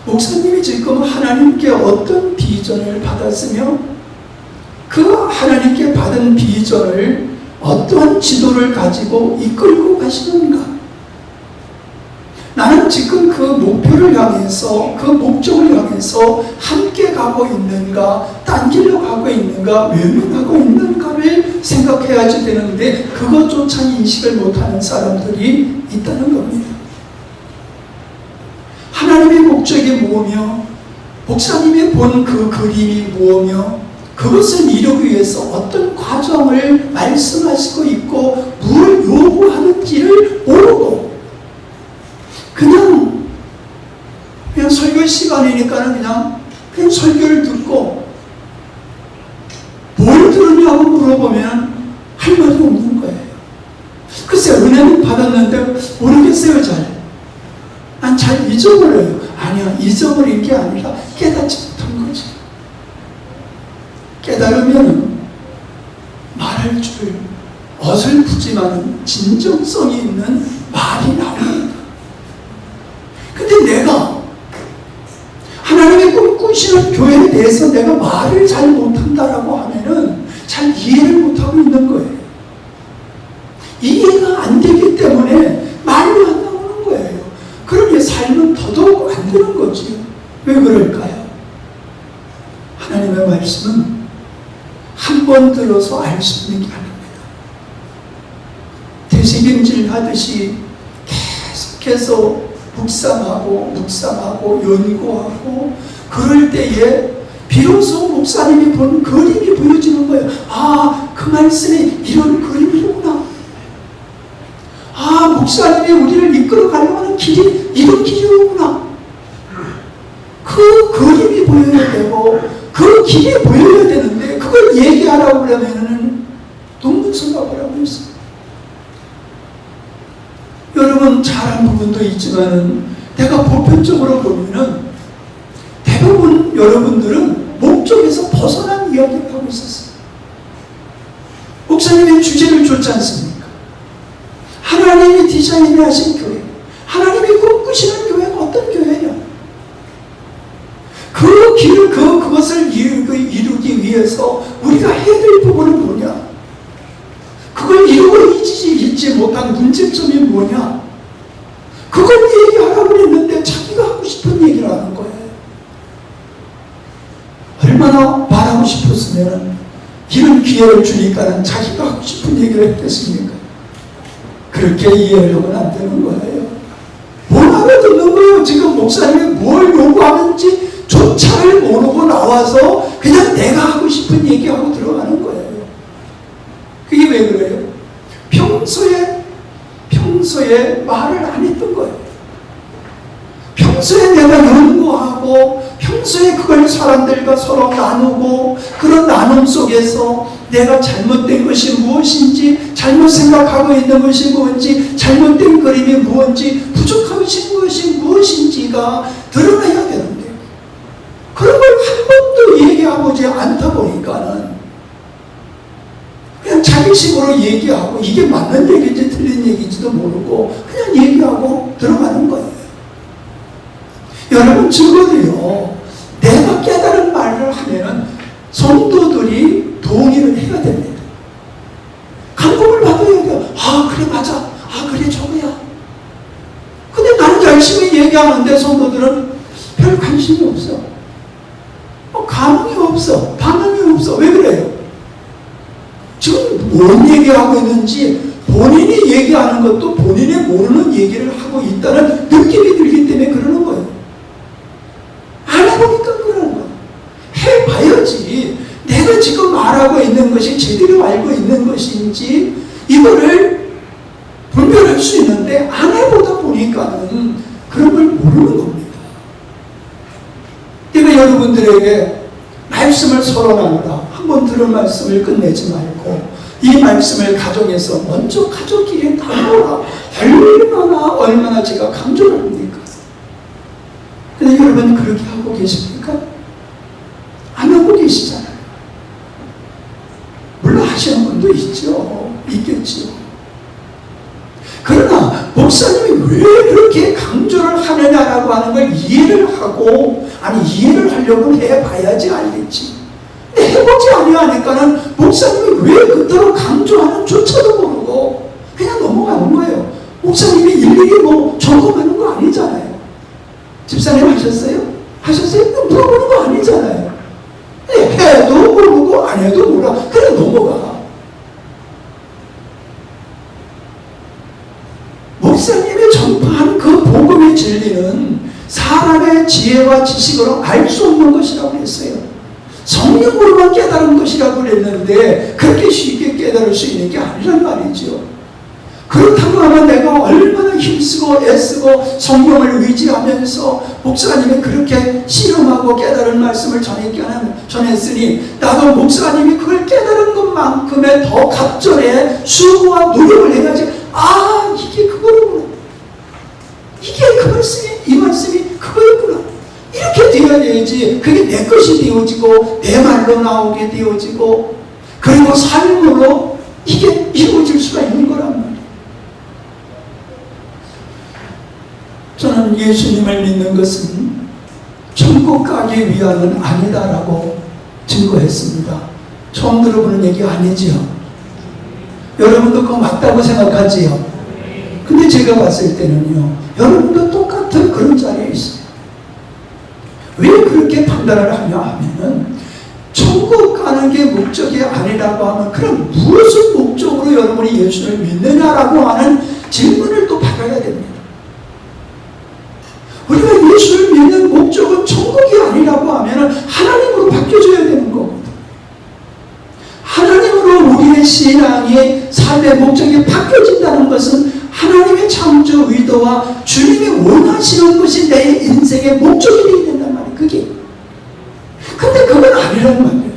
목사님이 지금 하나님께 어떤 비전을 받았으며 그 하나님께 받은 비전을 어떠한 지도를 가지고 이끌고 가시는가? 나는 지금 그 목표를 향해서, 그 목적을 향해서 함께 가고 있는가, 딴 길로 가고 있는가, 외면하고 있는가를 생각해야지 되는데 그것조차 인식을 못하는 사람들이 있다는 겁니다. 하나님의 목적이 뭐며 목사님이 본 그 그림이 뭐며 그것을 이루기 위해서 어떤 과정을 말씀하시고 있고 뭘 요구하는지를 모르고 그냥 설교 시간이니까 그냥 설교를 듣고 뭘 들었냐고 물어보면 할 말이 없는 거예요. 글쎄 은혜는 받았는데 모르겠어요 잘. 난 잘 잊어버려요. 아니야, 잊어버린 게 아니라 깨닫지 못한 거지. 깨달으면 말할 줄 어설프지만 진정성이 있는 말이 나옵니다. 근데 내가 하나님의 꿈꾸시는 교회에 대해서 내가 말을 잘 못한다라고 하면은 잘 이해를 못하고 있는 거예요. 이해가 안 되기 때문에 말로 안 나오는 거예요. 그러니 삶은 더더욱 안 되는 거지요. 왜 그럴까요? 하나님의 말씀은 한 번 들어서 알 수 있는 게 아닙니다. 되새김질 하듯이 계속해서 묵상하고 연구하고 그럴 때에 비로소 목사님이 본 그림이 보여지는 거예요. 아, 그 말씀이 이런 그림이구나. 아, 목사님이 우리를 이끌어 가려고 하는 길이 이런 길이구나. 그 그림이 보여야 되고 그 길이 보여야 되는데 그걸 얘기하라고 그러면은 동문서답을 하고 있어요. 여러분 잘한 부분도 있지만은 내가 보편적으로 보면은 대부분 여러분들은 목적에서 벗어난 이야기를 하고 있었어요. 목사님의 주제를 줬지 않습니까? 하나님이 디자인하신 교회, 하나님이 꿈꾸시는 교회가 어떤 교회냐? 그 길을 그것을 이루기 위해서 우리가 해야 될 부분은 뭐냐? 그걸 이루고 잊지 못한 문제점이 뭐냐? 그걸 얘기하라고 했는데 자기가 하고 싶은 얘기를 하는 거예요. 얼마나 말하고 싶었으면 이런 기회를 주니까는 자기가 하고 싶은 얘기를 했겠습니까? 그렇게 이해하려고는 안 되는 거예요. 뭘 알아듣는 거예요? 지금 목사님이 뭘 요구하는지 조차를 모르고 나와서 그냥 내가 하고 싶은 얘기하고 들어가는 거예요. 그게 왜 그래요? 평소에 말을 안 했던 거예요. 평소에 내가 연구하고 평소에 그걸 사람들과 서로 나누고 그런 나눔 속에서 내가 잘못된 것이 무엇인지 잘못 생각하고 있는 것이 무엇인지 잘못된 그림이 무엇인지 부족하신 것이 무엇인지가 드러나야 되는데 그런 걸 한 번도 얘기해보지 않다 보니까는 그냥 자기식으로 얘기하고 이게 맞는 얘기인지 틀린 얘기인지도 모르고 그냥 얘기하고 들어가는 거예요. 여러분 적어도요 내가 깨달은 말을 하면은 성도들이 동의를 해야 됩니다. 감동을 받아야 돼요. 아 그래 맞아. 아 그래 저거야. 근데 나는 열심히 얘기하는데 성도들은 별 관심이 없어. 감흥이 없어. 반응이 없어. 왜 그래요? 지금 뭔 얘기하고 있는지 본인이 얘기하는 것도 본인이 모르는 얘기를 하고 있다는 느낌이 들기 때문에 그러는 거예요. 안 해보니까 그러는 거예요. 해봐야지 내가 지금 말하고 있는 것이 제대로 알고 있는 것인지 이거를 분별할 수 있는데 안 해보다 보니까는 그런 걸 모르는 겁니다. 내가 여러분들에게 말씀을 서로 나누라. 한번 들은 말씀을 끝내지 말고 이 말씀을 가정에서 먼저 가족끼리 나누라. 얼마나 제가 강조를 합니까? 근데 여러분 그렇게 하고 계십니까? 안 하고 계시잖아요. 물론 하시는 분도 있겠죠. 그러나 목사님이 왜 그렇게 강조를 하느냐라고 하는 걸 이해를 하고 이해를 하려고 해봐야지 알겠지. 근데 해보지 아니하니까는 목사님이 왜 그토록 강조하는 조차도 모르고 그냥 넘어가는 거예요. 목사님이 일일이 점검하는 거 아니잖아요. 집사님 하셨어요? 물어보는 거 아니잖아요. 해도 모르고 안 해도 몰라. 그래 넘어가. 목사님이 전파한 그 복음의 진리는 사람의 지혜와 지식으로 알 수 없는 것이라고 했어요. 성령으로만 깨달은 것이라고 그랬는데 그렇게 쉽게 깨달을 수 있는 게 아니란 말이죠. 그렇다고 하면 내가 얼마나 힘쓰고 애쓰고 성령을 의지하면서 목사님이 그렇게 실험하고 깨달은 말씀을 전했으니 나도 목사님이 그걸 깨달은 것만큼의 더 갑절의 수고와 노력을 해야지. 이게 그거로구나. 이게 그 말씀이 이 돼야 되지. 그게 내 것이 되어지고 내 말로 나오게 되어지고 그리고 삶으로 이게 이루어질 수가 있는 거란 말이에요. 저는 예수님을 믿는 것은 천국 가기 위함은 아니다라고 증거했습니다. 처음 들어보는 얘기 아니지요? 여러분도 그거 맞다고 생각하지요? 근데 제가 봤을 때는요, 여러분도 똑같은 그런 자리에 있어요. 왜 그렇게 판단을 하냐 하면은 천국 가는 게 목적이 아니라고 하면 그럼 무엇을 목적으로 여러분이 예수를 믿느냐라고 하는 질문을 또 받아야 됩니다. 우리가 예수를 믿는 목적은 천국이 아니라고 하면 하나님으로 바뀌어져야 되는 거거든요. 하나님으로 우리의 신앙의 삶의 목적이 바뀌어진다는 것은 하나님의 창조 의도와 주님이 원하시는 것이 내 인생의 목적이 되게 된단 말이에요. 그게. 근데 그건 아니란 말이에요.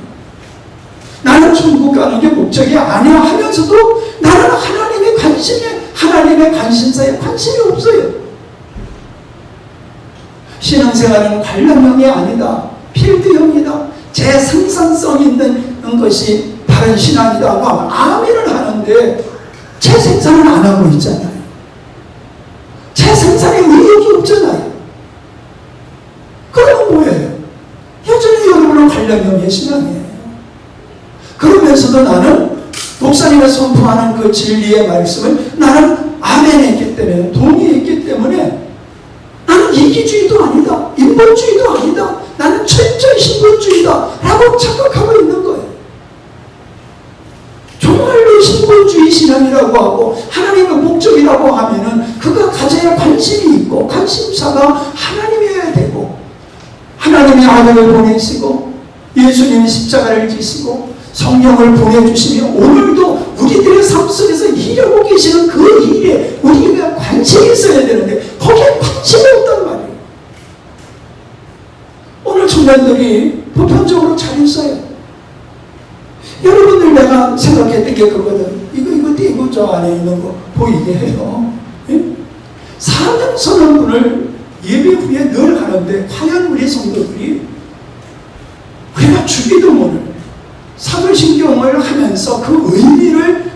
나는 천국 가는 게 목적이 아니야 하면서도 나는 하나님의 관심사에 관심이 없어요. 신앙생활은 관람형이 아니다. 필드형이다. 제 생산성 있는 것이 다른 신앙이라고 하면 아멘을 하는데 제 생산은 안 하고 있잖아요. 제 생산에 의욕이 없잖아요. 그러면 뭐예요? 여전히 여러분은 관람형의 신앙이에요. 그러면서도 나는 목사님이 선포하는 그 진리의 말씀을 나는 아멘했기 때문에 동의했기 때문에 나는 이기주의도 아니다. 인본주의도 아니다. 나는 철저히 신본주의다 라고 착각하고 있는 거예요. 정말로 신본주의 신앙이라고 하고 하나님의 목적이라고 하면은 그가 가져야 관심이 있고 관심사가 하나님이어야 되고 하나님의 아들을 보내시고 예수님이 십자가를 지시고 성령을 보내주시며 오늘도 우리들의 삶 속에서 일하고 계시는 그 일에 우리가 관심이 있어야 되는데 거기에 관심이 없단 말이에요. 오늘 청년들이 보편적으로 잘 있어요. 여러분들 내가 생각했던 게 그거거든. 이거 띄고 저 안에 있는 거 보이게 해요. 예? 사명선언문을 예배 후에 늘 하는데 과연 우리 성도들이 우리가 주기도문을 사도신경을 하면서 그 의미를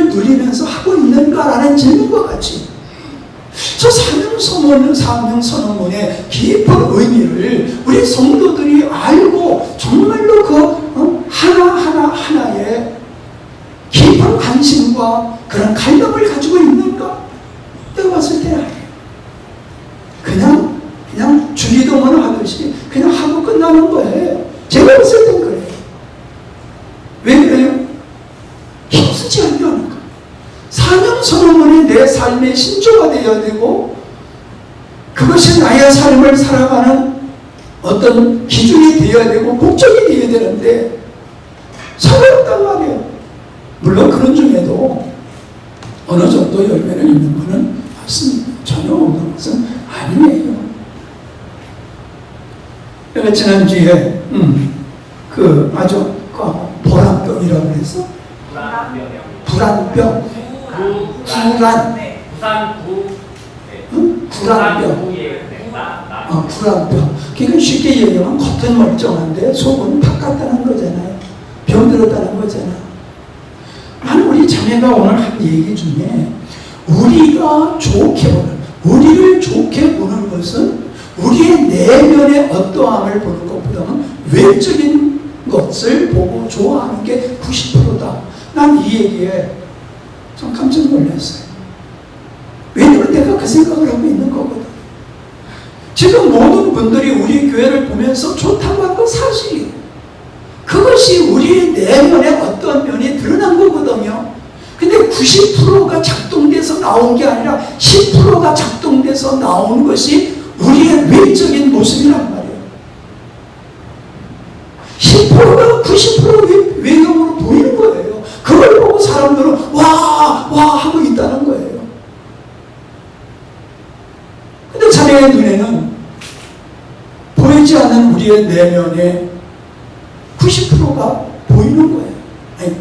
누리면서 하고 있는가라는 질문과 같이 저 사명선언문의 깊은 의미를 우리 성도들이 알고 정말로 그 하나하나에 깊은 관심과 그런 갈망을 가지고 있는가? 내가 봤을 때는 아니에요. 그냥 주기도문을 하듯이 그냥 하고 끝나는 거예요. 제가 봤을 땐 그래요. 왜 그래요? 힘쓰지 않냐는 거예요. 사명선언문이 내 삶의 신조가 되어야 되고 그것이 나의 삶을 살아가는 어떤 기준이 되어야 되고 목적이 되어야 되는데 서럽단 말이에요. 물론 그런 중에도 어느 정도 열매를 있는 분은 맞습니다. 전혀 없는 것은 아니에요. 내가 지난주에 아주 보란병이라고 해서 불안병 불안병. 그러니까 쉽게 얘기하면 겉은 멀쩡한데 속은 팍 같다는 거잖아요. 병들었다는 거잖아요. 나는 우리 자매가 오늘 한 얘기 중에 우리를 좋게 보는 것은 우리의 내면의 어떠함을 보는 것보다는 외적인 것을 보고 좋아하는 게 90%다. 난 이 얘기에 좀 깜짝 놀랐어요. 왜냐면 내가 그 생각을 하고 있는 거거든. 지금 모든 분들이 우리 교회를 보면서 좋다고 한 건 사실이에요. 그것이 우리의 내면의 어떤 면이 드러난 거거든요. 근데 90%가 작동돼서 나온 게 아니라 10%가 작동돼서 나온 것이 우리의 외적인 모습이란 말이에요. 10%가 90% 외형으로 보이는 거예요. 그걸 보고 사람들은 와 하고 있다는 거예요. 근데 자네의 눈에는 보이지 않는 우리의 내면에 90%가 보이는 거예요. 아니,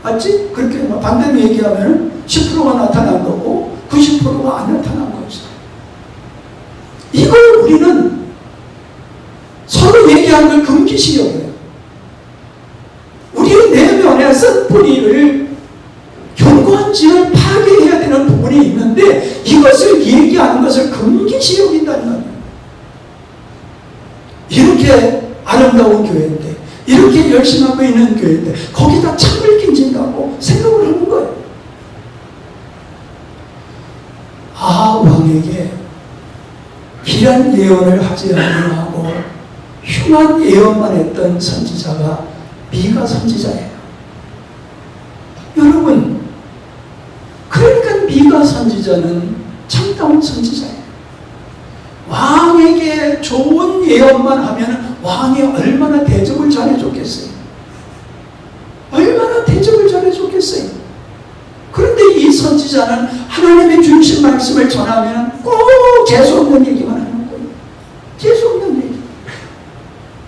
맞지? 그렇게 반대로 얘기하면 10%가 나타난 거고 90%가 안 나타난 거죠. 이걸 우리는 얘기하는 걸 금기시 여겨요. 우리의 내면에 쓴 뿌리를 견고한지를 파괴해야 되는 부분이 있는데 이것을 얘기하는 것을 금기시 여긴다는 말이에요. 이렇게 아름다운 교회인데, 이렇게 열심히 하고 있는 교회인데 거기다 창을 끼친다고 생각을 하는 거예요. 왕에게 길한 예언을 하지 아니하고 흉한 예언만 했던 선지자가 미가 선지자예요. 여러분, 그러니까 미가 선지자는 참다운 선지자예요. 왕에게 좋은 예언만 하면 왕이 얼마나 대접을 잘해줬겠어요. 얼마나 대접을 잘해줬겠어요. 그런데 이 선지자는 하나님의 주신 말씀을 전하면 꼭 재수없는 얘기만 하는 거예요. 재수없는 얘기.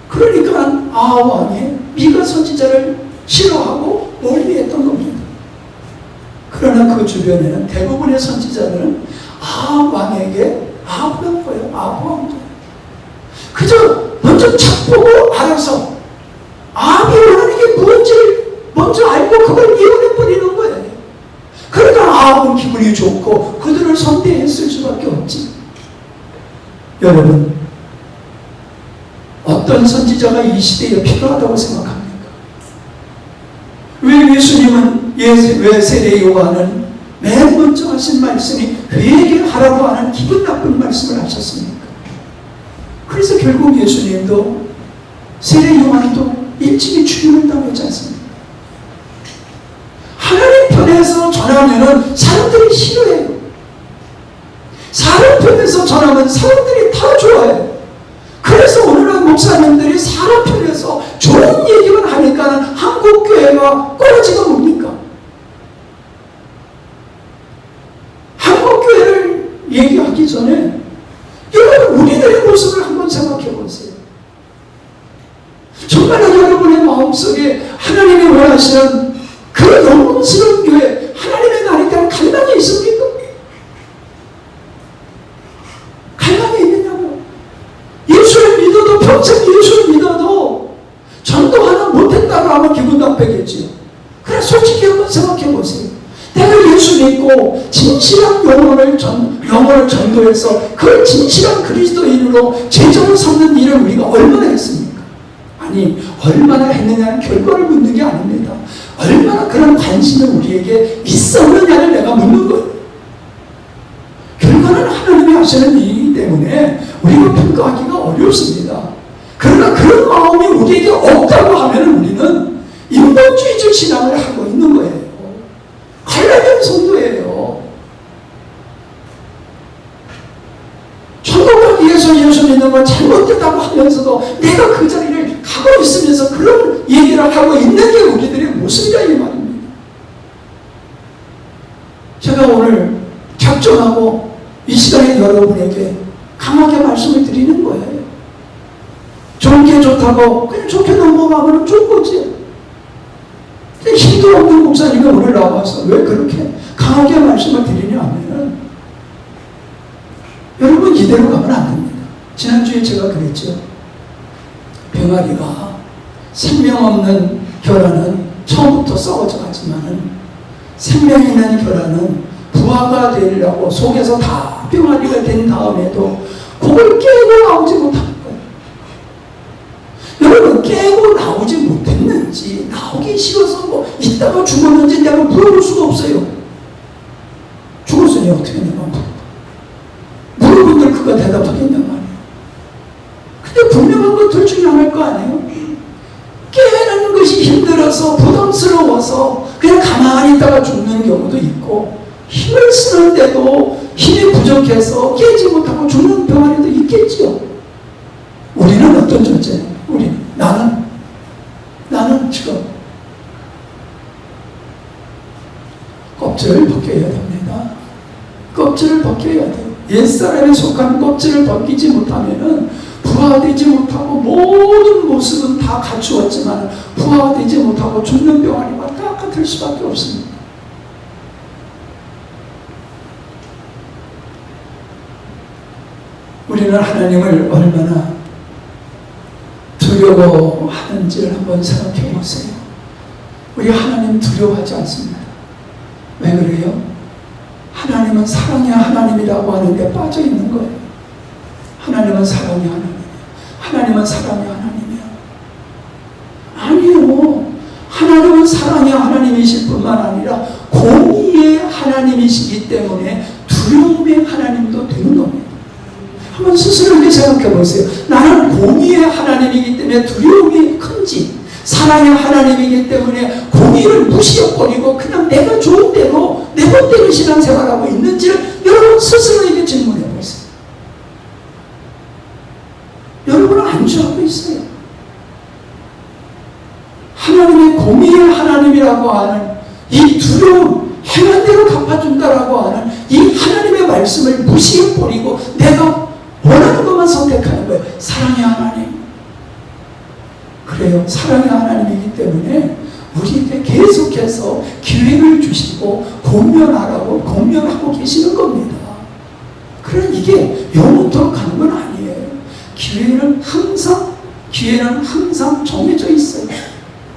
그러니까 왕이 미가 선지자를 싫어하고 멀리했던 겁니다. 그러나 그 주변에는 대부분의 선지자들은 왕에게 아부한 거예요. 아부한 거예요. 그저 먼저 착보고 알아서 아비 원하는 게 뭔지를 먼저 알고 그걸 예언해 버리는 거예요. 그러니까 아합은 기분이 좋고 그들을 선대했을 수밖에 없지. 여러분, 어떤 선지자가 이 시대에 필요하다고 생각합니까? 왜 예수님은 왜 세례 요한은 맨 먼저 하신 말씀이 회개하라고 하는 기분 나쁜 말씀을 하셨습니까? 그래서 결국 예수님도 세례 요한도 일찍이 죽임을 당하지 않습니까? 하나님 편에서 전하면은 사람들이 싫어해요. 사람 편에서 전하면 사람들이 다 좋아해요. 그래서 오늘날 목사님들이 사람 편에서 좋은 얘기만 하니까 한국교회가 꼬라지가 뭡니까? 한국교회를 얘기하기 전에 여러분, 우리들의 모습을 한번 생각해 보세요. 정말로 여러분의 마음속에 하나님이 원하시는 그 영광스러운 교회, 하나님의 나라에 대한 갈망이 있습니까? 갈망이 있느냐고. 예수를 믿어도 평생 예수를 믿어도 전도 하나 못했다고 하면 기분 나쁘겠지요. 그래, 솔직히 한번 생각해 보세요. 내가 예수 믿고 진실한 영혼을 전도해서 그 진실한 그리스도인으로 제자를 삼는 일을 우리가 얼마나 했습니까? 아니, 얼마나 했느냐는 결과를 묻는 게 아닙니다. 얼마나 그런 관심이 우리에게 있었느냐를 내가 묻는 거예요. 결과는 하나님이 하시는 일이기 때문에 우리가 평가하기가 어렵습니다. 그러나 그런 마음이 우리에게 없다고 하면 우리는 인본주의적 신앙을 하고 있는 거예요. 갈라면 성도예요. 천국 가기 위해서 예수 믿는 건 잘못됐다고 하면서도 내가 그 자리를 가고 있으면서 그런 얘기를 하고 있는 게 우리들의 모습이라 이 말입니다. 제가 오늘 작정하고 이 시간에 여러분에게 강하게 말씀을 드리는 거예요. 좋게 좋다고 그냥 좋게 넘어가면 좋은 거지. 힘도 없는 목사님이 오늘 나와서 왜 그렇게 강하게 말씀을 드리냐 하면 여러분, 이대로 가면 안 됩니다. 지난주에 제가 그랬죠. 병아리가 생명 없는 결혼은 처음부터 썩어져 가지만은 생명 있는 결혼은 부화가 되려고 속에서 다 병아리가 된 다음에도 그걸 깨고 나오지 못하는 거예요. 여러분, 깨고 나오지 못했는지 나오기 싫어서 뭐 있다가 죽었는지 내가 물어볼 수가 없어요. 죽었으니 어떻게 내가 물어본들 그가 대답하겠냐 말이에요. 근데 분명한 건 둘 중에 하나일 거 아니에요. 깨는 것이 힘들어서 부담스러워서 그냥 가만히 있다가 죽는 경우도 있고, 힘을 쓰는데도 힘이 부족해서 깨지 못하고 죽는 병아리도 있겠지요. 우리는 어떤 존재예요? 나는 지금 껍질을 벗겨야 됩니다. 껍질을 벗겨야 돼요. 옛사람에 속한 껍질을 벗기지 못하면은 부화되지 못하고 모든 모습은 다 갖추었지만 부화되지 못하고 죽는 병아리와 똑같을 수밖에 없습니다. 우리는 하나님을 얼마나 두려워하는지를 한번 생각해 보세요. 우리 하나님 두려워하지 않습니다. 왜 그래요? 하나님은 사랑의 하나님이라고 하는데 빠져 있는 거예요. 하나님은 사랑의 하나님이에요. 하나님은 사랑의 하나님이에요. 아니요. 하나님은 사랑의 하나님이실 뿐만 아니라 공의의 하나님이시기 때문에 두려움의 하나님도 되는 겁니다. 한번 스스로에게 생각해 보세요. 나는 공의의 하나님이기 때문에 두려움이 큰지, 사랑의 하나님이기 때문에 공의를 무시해버리고 그냥 내가 좋은 대로 내 멋대로 신앙생활하고 있는지를 여러분 스스로에게 질문해 보세요. 여러분은 안주하고 있어요. 하나님의 공의의 하나님이라고 하는 이 두려움, 행한 대로 갚아준다라고 하는 이 하나님의 말씀을 무시해버리고 내가 원하는 것만 선택하는 거예요. 사랑의 하나님. 그래요. 사랑의 하나님이기 때문에 우리에게 계속해서 기회를 주시고 권면하고 계시는 겁니다. 그러나 이게 영원토록 가는 건 아니에요. 기회는 항상 정해져 있어요.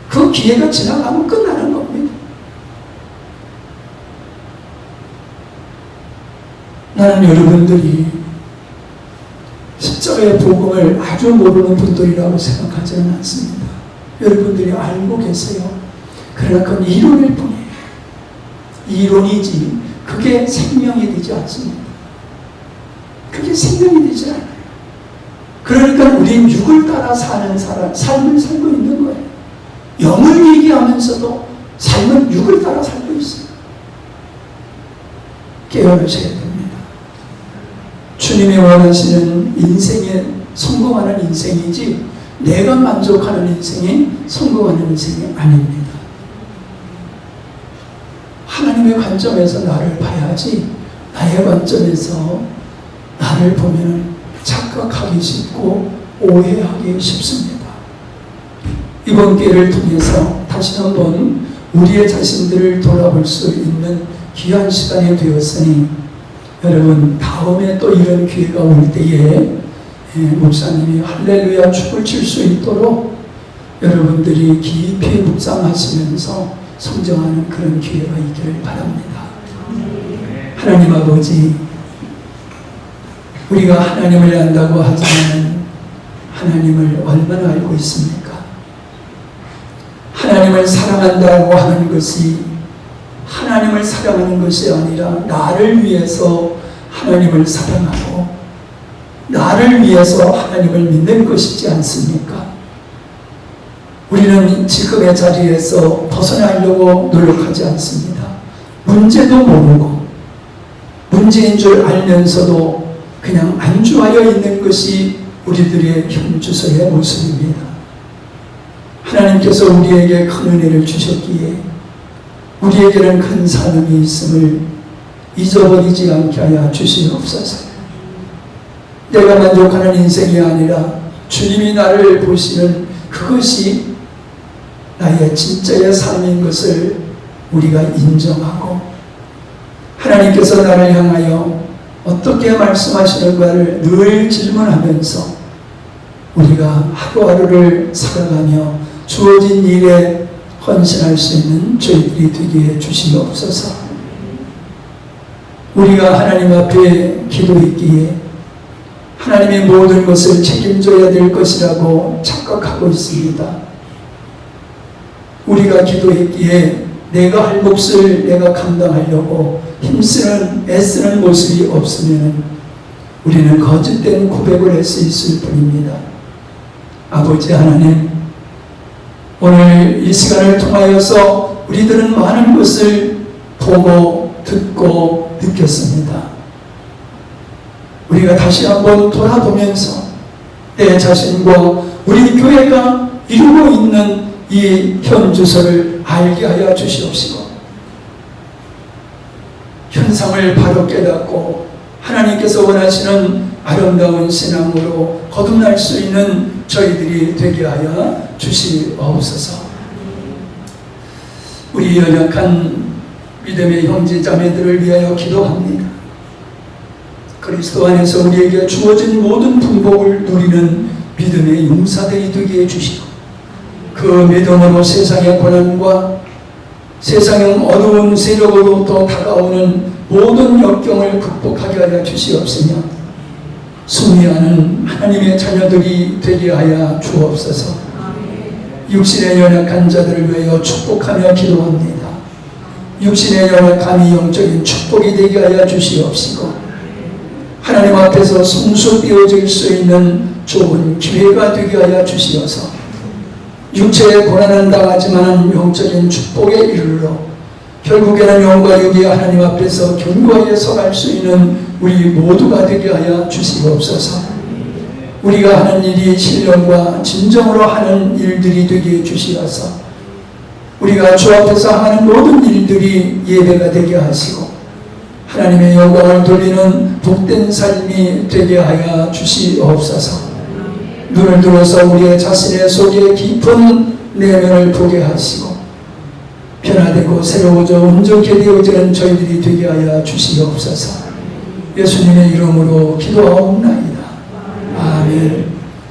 그 기회가 지나가면 끝나는 겁니다. 나는 여러분들이 십자가의 복음을 아주 모르는 분들이라고 생각하지는 않습니다. 여러분들이 알고 계세요. 그러나 그건 이론일 뿐이에요. 이론이지 그게 생명이 되지 않습니다. 그게 생명이 되지 않아요. 그러니까 우리는 육을 따라 사는 삶을 살고 있는 거예요. 영을 얘기하면서도 삶은 육을 따라 살고 있어요. 깨어나셔야 됩니다. 주님이 원하시는 인생에 성공하는 인생이지 내가 만족하는 인생이 성공하는 인생이 아닙니다. 하나님의 관점에서 나를 봐야지 나의 관점에서 나를 보면 착각하기 쉽고 오해하기 쉽습니다. 이번 기회를 통해서 다시 한번 우리의 자신들을 돌아볼 수 있는 귀한 시간이 되었으니 여러분 다음에 또 이런 기회가 올 때에 목사님이 할렐루야 춤을 출 수 있도록 여러분들이 깊이 묵상하시면서 성장하는 그런 기회가 있기를 바랍니다. 하나님 아버지, 우리가 하나님을 안다고 하지만 하나님을 얼마나 알고 있습니까? 하나님을 사랑한다고 하는 것이 하나님을 사랑하는 것이 아니라 나를 위해서 하나님을 사랑하고 나를 위해서 하나님을 믿는 것이지 않습니까? 우리는 지금의 자리에서 벗어나려고 노력하지 않습니다. 문제도 모르고 문제인 줄 알면서도 그냥 안주하여 있는 것이 우리들의 현주소의 모습입니다. 하나님께서 우리에게 큰 은혜를 주셨기에 우리에게는 큰 사명이 있음을 잊어버리지 않게 하여 주시옵소서. 내가 만족하는 인생이 아니라 주님이 나를 보시는 그것이 나의 진짜의 삶인 것을 우리가 인정하고 하나님께서 나를 향하여 어떻게 말씀하시는가를 늘 질문하면서 우리가 하루하루를 살아가며 주어진 일에 헌신할 수 있는 저희들이 되게 해주시옵소서. 우리가 하나님 앞에 기도했기에 하나님의 모든 것을 책임져야 될 것이라고 착각하고 있습니다. 우리가 기도했기에 내가 할 몫을 내가 감당하려고 힘쓰는 애쓰는 모습이 없으면 우리는 거짓된 고백을 할 수 있을 뿐입니다. 아버지 하나님, 오늘 이 시간을 통하여서 우리들은 많은 것을 보고 듣고 느꼈습니다. 우리가 다시 한번 돌아보면서 내 자신과 우리 교회가 이루고 있는 이 현주소를 알게 하여 주시옵시고 현상을 바로 깨닫고 하나님께서 원하시는 아름다운 신앙으로 거듭날 수 있는 저희들이 되게 하여 주시옵소서. 우리 연약한 믿음의 형제 자매들을 위하여 기도합니다. 그리스도 안에서 우리에게 주어진 모든 풍복을 누리는 믿음의 용사들이 되게 해주시고 그 믿음으로 세상의 고난과 세상의 어두운 세력으로부터 다가오는 모든 역경을 극복하게 하여 주시옵시며 승리하는 하나님의 자녀들이 되게 하여 주옵소서. 육신의 연약한 자들을 위하여 축복하며 기도합니다. 육신의 연약함이 영적인 축복이 되게 하여 주시옵시고 하나님 앞에서 손수 띄워질 수 있는 좋은 기회가 되게 하여 주시어서 육체의 고난은 당하지만 영적인 축복에 이르러 결국에는 영과 육이 하나님 앞에서 견고하게 서갈 수 있는 우리 모두가 되게 하여 주시옵소서. 우리가 하는 일이 신령과 진정으로 하는 일들이 되게 해주시어서 우리가 주 앞에서 하는 모든 일들이 예배가 되게 하시고 하나님의 영광을 돌리는 복된 삶이 되게 하여 주시옵소서. 눈을 들어서 우리의 자신의 속에 깊은 내면을 보게 하시고 변화되고 새로워져 온전케 되어지는 저희들이 되게 하여 주시옵소서. 예수님의 이름으로 기도하옵나이다. 아멘.